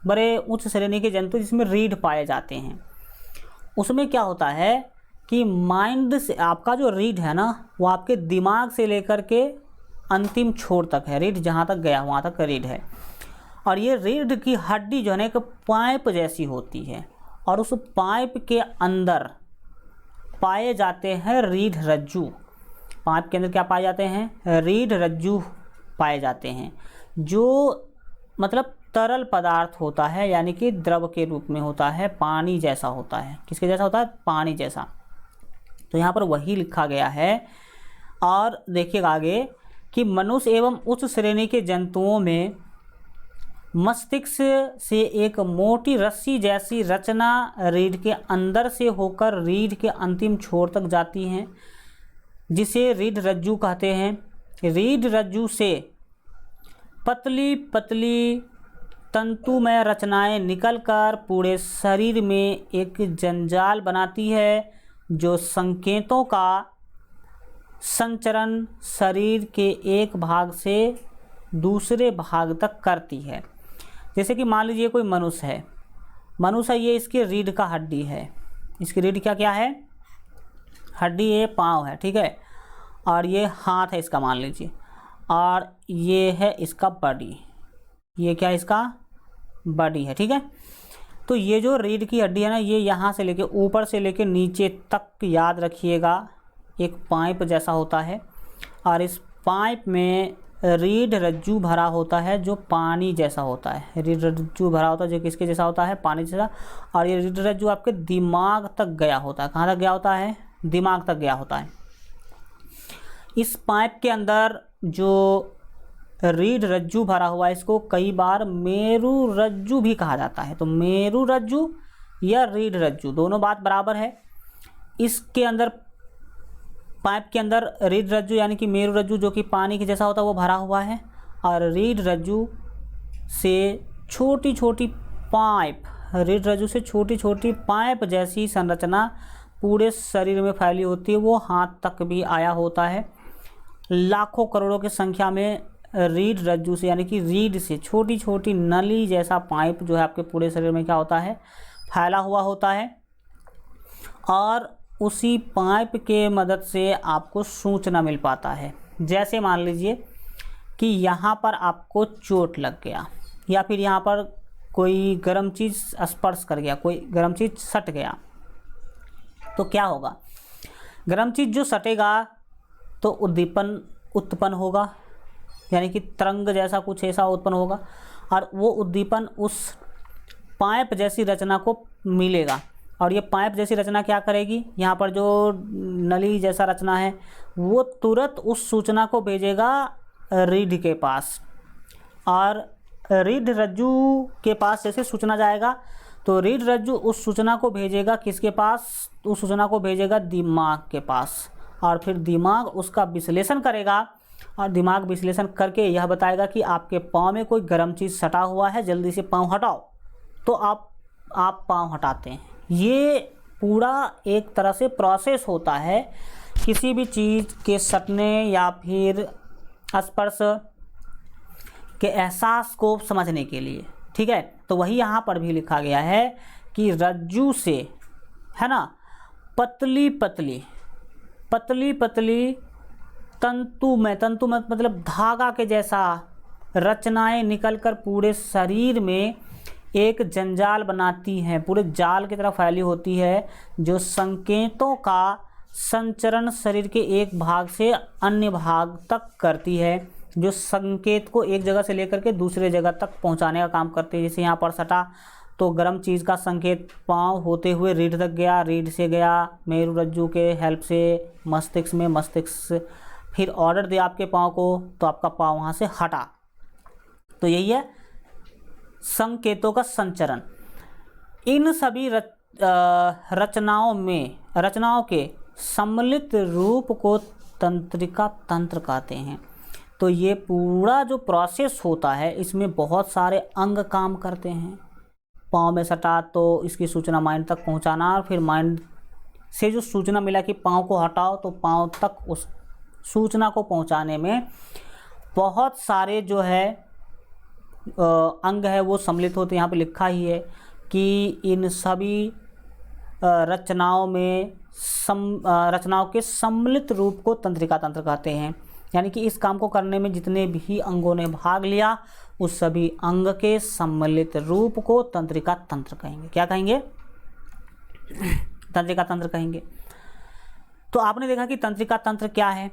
बड़े उच्च श्रेणी के जंतु जिसमें रीढ़ पाए जाते हैं, उसमें क्या होता है कि माइंड से आपका जो रीढ़ है ना, वो आपके दिमाग से लेकर के अंतिम छोर तक है। रीढ़ जहाँ तक गया वहाँ तक रीढ़ है, और ये रीढ़ की हड्डी जो है ना एक पाइप जैसी होती है, और उस पाइप के अंदर पाए जाते हैं रीढ़ रज्जू। पाइप के अंदर क्या पाए जाते हैं, रीढ़ रज्जू पाए जाते हैं, जो मतलब तरल पदार्थ होता है, यानी कि द्रव के रूप में होता है, पानी जैसा होता है। किसके जैसा होता है, पानी जैसा। तो यहाँ पर वही लिखा गया है। और देखिएगा आगे कि मनुष्य एवं उच्च श्रेणी के जंतुओं में मस्तिष्क से एक मोटी रस्सी जैसी रचना रीढ़ के अंदर से होकर रीढ़ के अंतिम छोर तक जाती हैं, जिसे रीढ़ रज्जू कहते हैं। रीढ़ रज्जू से पतली पतली तंतुमय रचनाएं निकलकर पूरे शरीर में एक जंजाल बनाती है, जो संकेतों का संचरण शरीर के एक भाग से दूसरे भाग तक करती है। जैसे कि मान लीजिए कोई मनुष्य है, ये इसकी रीढ़ का हड्डी है। इसकी रीढ़ क्या है, हड्डी, ये पाँव है, ठीक है, और ये हाथ है इसका मान लीजिए, और ये है इसका बॉडी, ये क्या है इसका बॉडी है, ठीक है। तो ये जो रीढ़ की हड्डी है ना, ये यहाँ से लेके ऊपर से लेके नीचे तक याद रखिएगा एक पाइप जैसा होता है, और इस पाइप में रीढ़ रज्जू भरा होता है जो पानी जैसा होता है। रीढ़ रज्जू भरा होता है जो किसके जैसा होता है, पानी जैसा। और ये रीढ़ रज्जू आपके दिमाग तक गया होता है। कहाँ तक गया होता है, दिमाग तक गया होता है। इस पाइप के अंदर जो रीढ़ रज्जू भरा हुआ है, इसको कई बार मेरु रज्जू भी कहा जाता है। तो मेरु रज्जू या रीढ़ रज्जू दोनों बात बराबर है। इसके अंदर पाइप के अंदर रीढ़ रज्जू यानी कि मेरु रज्जू जो कि पानी के जैसा होता है वो भरा हुआ है, और रीढ़ रज्जू से छोटी छोटी पाइप, रीढ़ रज्जू से छोटी छोटी पाइप जैसी संरचना पूरे शरीर में फैली होती है, वो हाथ तक भी आया होता है। लाखों करोड़ों की संख्या में रीढ़ रज्जू से यानी कि रीढ़ से छोटी छोटी नली जैसा पाइप जो है आपके पूरे शरीर में क्या होता है, फैला हुआ होता है, और उसी पाइप के मदद से आपको सूचना मिल पाता है। जैसे मान लीजिए कि यहाँ पर आपको चोट लग गया, या फिर यहाँ पर कोई गर्म चीज़ स्पर्श कर गया, कोई गर्म चीज़ सट गया, तो क्या होगा, गर्म चीज़ जो सटेगा तो उद्दीपन उत्पन्न होगा, यानी कि तरंग जैसा कुछ ऐसा उत्पन्न होगा, और वो उद्दीपन उस पाइप जैसी रचना को मिलेगा। और ये पाइप जैसी रचना क्या करेगी, यहाँ पर जो नली जैसा रचना है वो तुरंत उस सूचना को भेजेगा रीढ़ के पास, और रीढ़ रज्जू के पास जैसे सूचना जाएगा तो रीढ़ रज्जू उस सूचना को भेजेगा किसके पास, उस सूचना को भेजेगा दिमाग के पास, और फिर दिमाग उसका विश्लेषण करेगा, और दिमाग विश्लेषण करके यह बताएगा कि आपके पाँव में कोई गर्म चीज़ सटा हुआ है, जल्दी से पाँव हटाओ। तो आप पाँव हटाते हैं। ये पूरा एक तरह से प्रोसेस होता है किसी भी चीज़ के सटने या फिर स्पर्श के एहसास को समझने के लिए, ठीक है। तो वही यहाँ पर भी लिखा गया है कि रज्जू से, है ना, पतली पतली पतली पतली तंतु में मतलब धागा के जैसा रचनाएं निकलकर पूरे शरीर में एक जंजाल बनाती हैं, पूरे जाल की तरह फैली होती है, जो संकेतों का संचरण शरीर के एक भाग से अन्य भाग तक करती है, जो संकेत को एक जगह से लेकर के दूसरे जगह तक पहुंचाने का काम करती है। जैसे यहाँ पर सटा तो गर्म चीज़ का संकेत पाँव होते हुए रीढ़ तक गया, रीढ़ से गया मेरुरज्जु के हेल्प से मस्तिष्क में, मस्तिष्क फिर ऑर्डर दिया आपके पाँव को, तो आपका पाँव वहाँ से हटा। तो यही है संकेतों का संचरण। इन सभी रचनाओं के सम्मिलित रूप को तंत्रिका तंत्र कहते हैं। तो ये पूरा जो प्रोसेस होता है इसमें बहुत सारे अंग काम करते हैं। पाँव में सटा तो इसकी सूचना माइंड तक पहुंचाना, और फिर माइंड से जो सूचना मिला कि पाँव को हटाओ, तो पाँव तक उस सूचना को पहुंचाने में बहुत सारे जो है अंग है वो सम्मिलित होते हैं। यहाँ पे लिखा ही है कि इन सभी रचनाओं के सम्मिलित रूप को तंत्रिका तंत्र कहते हैं। यानी कि इस काम को करने में जितने भी अंगों ने भाग लिया उस सभी अंग के सम्मिलित रूप को तंत्रिका तंत्र कहेंगे। क्या कहेंगे? तंत्रिका तंत्र कहेंगे। तो आपने देखा कि तंत्रिका तंत्र क्या है।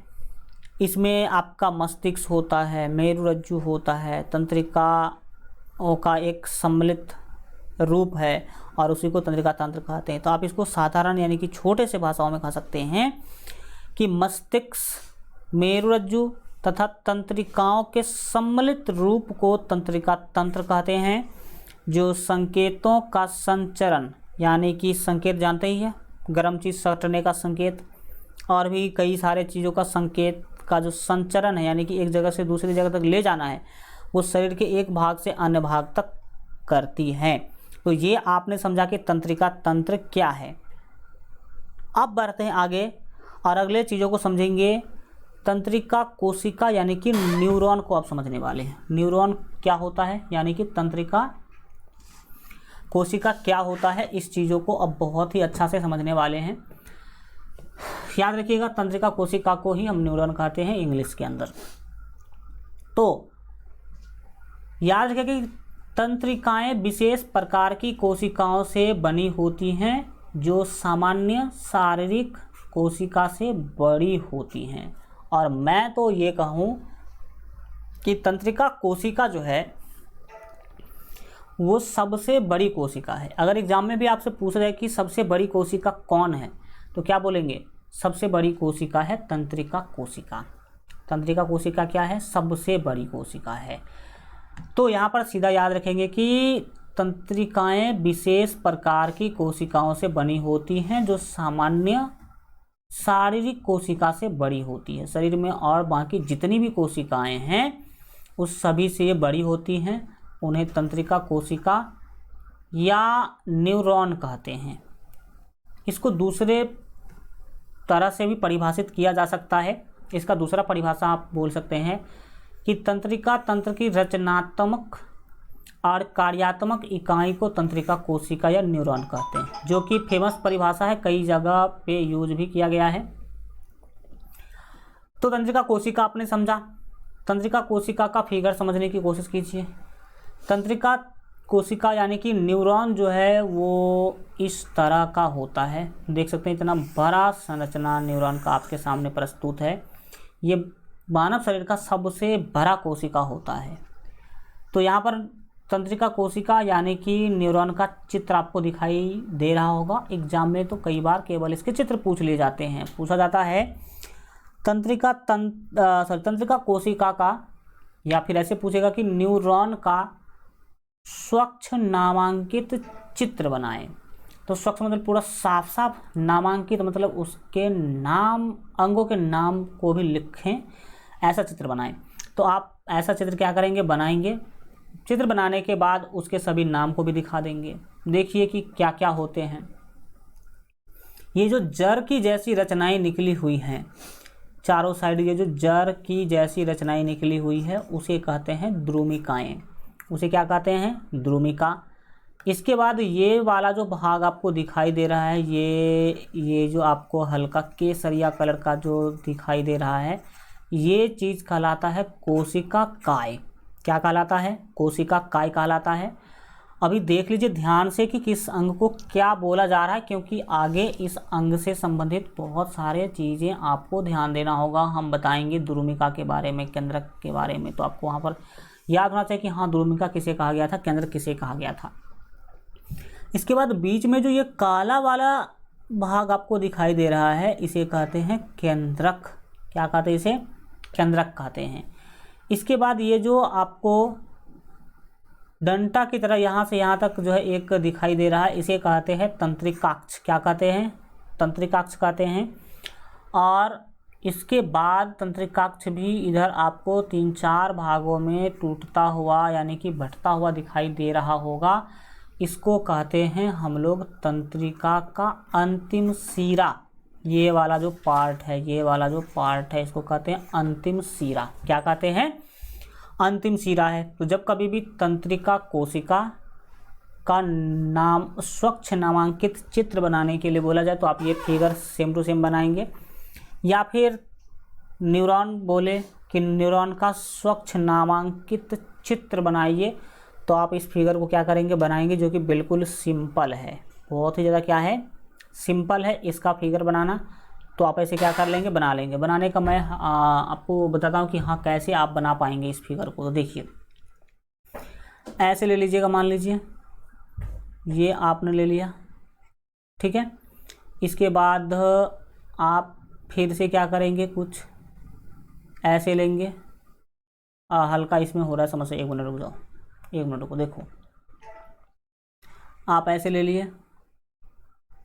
इसमें आपका मस्तिष्क होता है, मेरुरज्जु होता है, तंत्रिकाओं का एक सम्मिलित रूप है और उसी को तंत्रिका तंत्र कहते हैं। तो आप इसको साधारण यानी कि छोटे से भाषाओं में कह सकते हैं कि मस्तिष्क, मेरुरज्जु तथा तंत्रिकाओं के सम्मिलित रूप को तंत्रिका तंत्र कहते हैं, जो संकेतों का संचरण, यानी कि संकेत जानते ही है, गर्म चीज़ सटने का संकेत और भी कई सारे चीज़ों का संकेत का जो संचरण है, यानी कि एक जगह से दूसरी जगह तक ले जाना है, वो शरीर के एक भाग से अन्य भाग तक करती हैं। तो ये आपने समझा कि तंत्रिका तंत्र क्या है। अब बढ़ते हैं आगे और अगले चीज़ों को समझेंगे। तंत्रिका कोशिका यानी कि न्यूरॉन को आप समझने वाले हैं। न्यूरॉन क्या होता है, यानी कि तंत्रिका कोशिका क्या होता है, इस चीज़ों को अब बहुत ही अच्छा से समझने वाले हैं। याद रखिएगा, तंत्रिका कोशिका को ही हम न्यूरॉन कहते हैं इंग्लिश के अंदर। तो याद रखिए कि तंत्रिकाएं विशेष प्रकार की कोशिकाओं से बनी होती हैं, जो सामान्य शारीरिक कोशिका से बड़ी होती हैं। और मैं तो ये कहूँ कि तंत्रिका कोशिका जो है वो सबसे बड़ी कोशिका है। अगर एग्जाम में भी आपसे पूछा जाए कि सबसे बड़ी कोशिका कौन है, तो क्या बोलेंगे? सबसे बड़ी कोशिका है तंत्रिका कोशिका। तंत्रिका कोशिका क्या है? सबसे बड़ी कोशिका है। तो यहाँ पर सीधा याद रखेंगे कि तंत्रिकाएं विशेष प्रकार की कोशिकाओं से बनी होती हैं, जो सामान्य शारीरिक कोशिका से बड़ी होती है। शरीर में और बाकी जितनी भी कोशिकाएं हैं उस सभी से ये बड़ी होती हैं। उन्हें तंत्रिका कोशिका या न्यूरॉन कहते हैं। इसको दूसरे तरह से भी परिभाषित किया जा सकता है। इसका दूसरा परिभाषा आप बोल सकते हैं कि तंत्रिका तंत्र की रचनात्मक और कार्यात्मक इकाई को तंत्रिका कोशिका या न्यूरॉन कहते हैं, जो कि फेमस परिभाषा है, कई जगह पे यूज भी किया गया है। तो तंत्रिका कोशिका आपने समझा। तंत्रिका कोशिका का फिगर समझने की कोशिश कीजिए। तंत्रिका कोशिका यानी कि न्यूरॉन जो है वो इस तरह का होता है। देख सकते हैं इतना बड़ा संरचना न्यूरॉन का आपके सामने प्रस्तुत है। ये मानव शरीर का सबसे बड़ा कोशिका होता है। तो यहाँ पर तंत्रिका कोशिका यानी कि न्यूरॉन का चित्र आपको दिखाई दे रहा होगा। एग्जाम में तो कई बार केवल इसके चित्र पूछ लिए जाते हैं। पूछा जाता है तंत्रिका कोशिका का, या फिर ऐसे पूछेगा कि न्यूरॉन का स्वच्छ नामांकित चित्र बनाएं। तो स्वच्छ मतलब पूरा साफ साफ, नामांकित मतलब उसके नाम, अंगों के नाम को भी लिखें, ऐसा चित्र बनाएं। तो आप ऐसा चित्र क्या करेंगे? बनाएंगे। चित्र बनाने के बाद उसके सभी नाम को भी दिखा देंगे। देखिए कि क्या क्या होते हैं। ये जो जर की जैसी रचनाएं निकली हुई हैं, चारों साइड ये जो जर की जैसी रचनाएं निकली हुई है उसे कहते हैं द्रुमिकाएं। उसे क्या कहते हैं? द्रुमिका। इसके बाद ये वाला जो भाग आपको दिखाई दे रहा है, ये जो आपको हल्का केसरिया कलर का जो दिखाई दे रहा है, ये चीज़ कहलाता है कोशिका काय। क्या कहलाता है? कोशिका काय कहलाता है। अभी देख लीजिए ध्यान से कि किस अंग को क्या बोला जा रहा है, क्योंकि आगे इस अंग से संबंधित बहुत सारे चीज़ें आपको ध्यान देना होगा। हम बताएंगे द्रुमिका के बारे में, केंद्रक के बारे में, तो आपको वहाँ पर याद होना चाहिए कि हाँ द्रुमिका किसे कहा गया था, केंद्रक किसे कहा गया था। इसके बाद बीच में जो ये काला वाला भाग आपको दिखाई दे रहा है, इसे कहते हैं केंद्रक। क्या कहते हैं? इसे केंद्रक कहते हैं। इसके बाद ये जो आपको डंटा की तरह यहाँ से यहाँ तक जो है एक दिखाई दे रहा है, इसे कहते हैं तंत्रिकाक्ष। क्या कहते हैं? तंत्रिकाक्ष कहते हैं। और इसके बाद तंत्रिकाक्ष भी इधर आपको 3-4 भागों में टूटता हुआ यानी कि बंटता हुआ दिखाई दे रहा होगा। इसको कहते हैं हम लोग तंत्रिका का अंतिम सिरा। ये वाला जो पार्ट है, ये वाला जो पार्ट है, इसको कहते हैं अंतिम सिरा। क्या कहते हैं? अंतिम सिरा है। तो जब कभी भी तंत्रिका कोशिका का नाम स्वच्छ नामांकित चित्र बनाने के लिए बोला जाए तो आप ये फिगर सेम टू सेम बनाएंगे। या फिर न्यूरॉन बोले कि न्यूरॉन का स्वच्छ नामांकित चित्र बनाइए, तो आप इस फिगर को क्या करेंगे? बनाएंगे, जो कि बिल्कुल सिंपल है, बहुत ही ज़्यादा क्या है? सिंपल है इसका फिगर बनाना। तो आप ऐसे क्या कर लेंगे? बना लेंगे। बनाने का मैं आपको बताता हूँ कि हाँ कैसे आप बना पाएंगे इस फिगर को। तो देखिए ऐसे ले लीजिएगा, मान लीजिए ये आपने ले लिया, ठीक है। इसके बाद आप फिर से क्या करेंगे? कुछ ऐसे लेंगे। हल्का इसमें हो रहा है समस्या, 1 मिनट रुक जाओ, 1 मिनट रुको। देखो आप ऐसे ले लिए,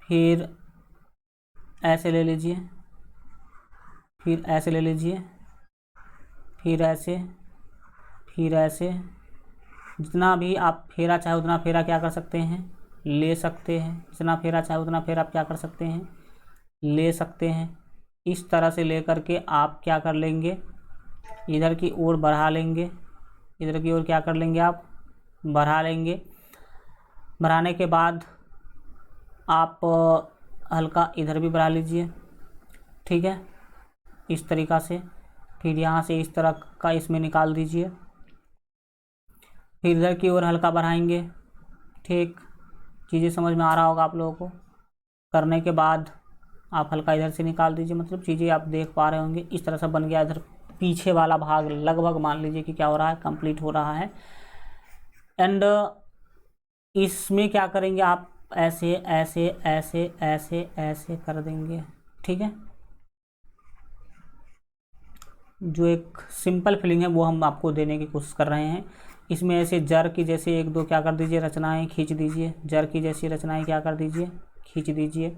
फिर ऐसे ले लीजिए, फिर ऐसे ले लीजिए, फिर ऐसे, फिर ऐसे। जितना भी आप फेरा चाहे उतना फेरा क्या कर सकते हैं? ले सकते हैं। जितना फेरा चाहे उतना फेरा आप क्या कर सकते हैं? ले सकते हैं। इस तरह से लेकर के आप क्या कर लेंगे? इधर की ओर बढ़ा लेंगे, इधर की ओर क्या कर लेंगे? आप बढ़ा लेंगे। बढ़ाने के बाद आप हल्का इधर भी बढ़ा लीजिए, ठीक है, इस तरीक़ा से। फिर यहाँ से इस तरह का इसमें निकाल दीजिए, फिर इधर की ओर हल्का बढ़ाएंगे, ठीक। चीज़ें समझ में आ रहा होगा आप लोगों को। करने के बाद आप हल्का इधर से निकाल दीजिए, मतलब चीज़ें आप देख पा रहे होंगे। इस तरह से बन गया। इधर पीछे वाला भाग लगभग मान लीजिए कि क्या हो रहा है? कंप्लीट हो रहा है। एंड इसमें क्या करेंगे आप? ऐसे ऐसे ऐसे ऐसे ऐसे कर देंगे, ठीक है। जो एक सिंपल फीलिंग है वो हम आपको देने की कोशिश कर रहे हैं। इसमें ऐसे जर की जैसे 1-2 क्या कर दीजिए? रचनाएं खींच दीजिए। जर की जैसी रचनाएं क्या कर दीजिए? खींच दीजिए।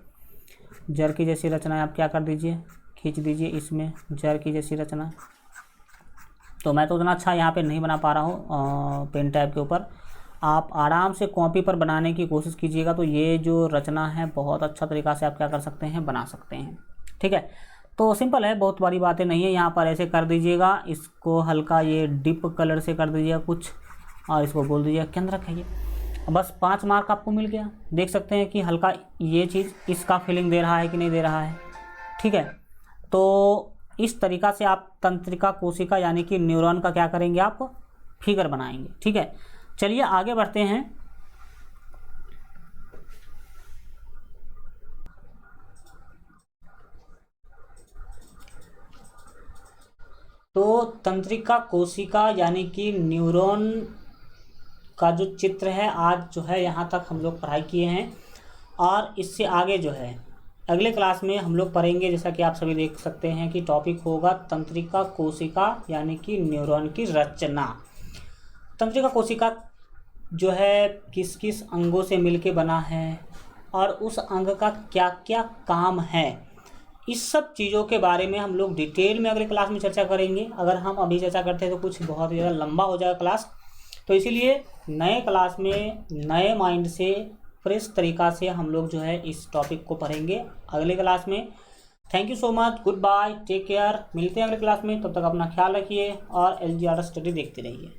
जर की जैसी रचनाएं आप क्या कर दीजिए? खींच दीजिए। इसमें जर की जैसी रचना। तो मैं तो उतना अच्छा यहाँ पे नहीं बना पा रहा हूँ पेन टैब के ऊपर। आप आराम से कॉपी पर बनाने की कोशिश कीजिएगा, तो ये जो रचना है बहुत अच्छा तरीक़ा से आप क्या कर सकते हैं? बना सकते हैं, ठीक है। तो सिंपल है, बहुत बड़ी बातें नहीं है। यहाँ पर ऐसे कर दीजिएगा, इसको हल्का ये डिप कलर से कर दीजिएगा कुछ, और इसको बोल दीजिएगा केंद्रक है ये। बस 5 मार्क आपको मिल गया। देख सकते हैं कि हल्का ये चीज़ इसका फीलिंग दे रहा है कि नहीं दे रहा है, ठीक है। तो इस तरीक़ा से आप तंत्रिका कोशिका यानी कि न्यूरॉन का क्या करेंगे? आप फिगर बनाएंगे, ठीक है। चलिए आगे बढ़ते हैं। तो तंत्रिका कोशिका यानी कि न्यूरॉन का जो चित्र है, आज जो है यहाँ तक हम लोग पढ़ाई किए हैं, और इससे आगे जो है अगले क्लास में हम लोग पढ़ेंगे। जैसा कि आप सभी देख सकते हैं कि टॉपिक होगा तंत्रिका कोशिका यानी कि न्यूरॉन की रचना। तंत्रिका कोशिका जो है किस किस अंगों से मिलके बना है और उस अंग का क्या क्या काम है, इस सब चीज़ों के बारे में हम लोग डिटेल में अगले क्लास में चर्चा करेंगे। अगर हम अभी चर्चा करते हैं तो कुछ बहुत ज़्यादा लंबा हो जाएगा क्लास, तो इसीलिए नए क्लास में नए माइंड से फ्रेश तरीक़ा से हम लोग जो है इस टॉपिक को पढ़ेंगे अगले क्लास में। Thank you so much, good bye, take care, मिलते हैं अगले क्लास में, तब तक अपना ख्याल रखिए और LGR स्टडी देखते रहिए।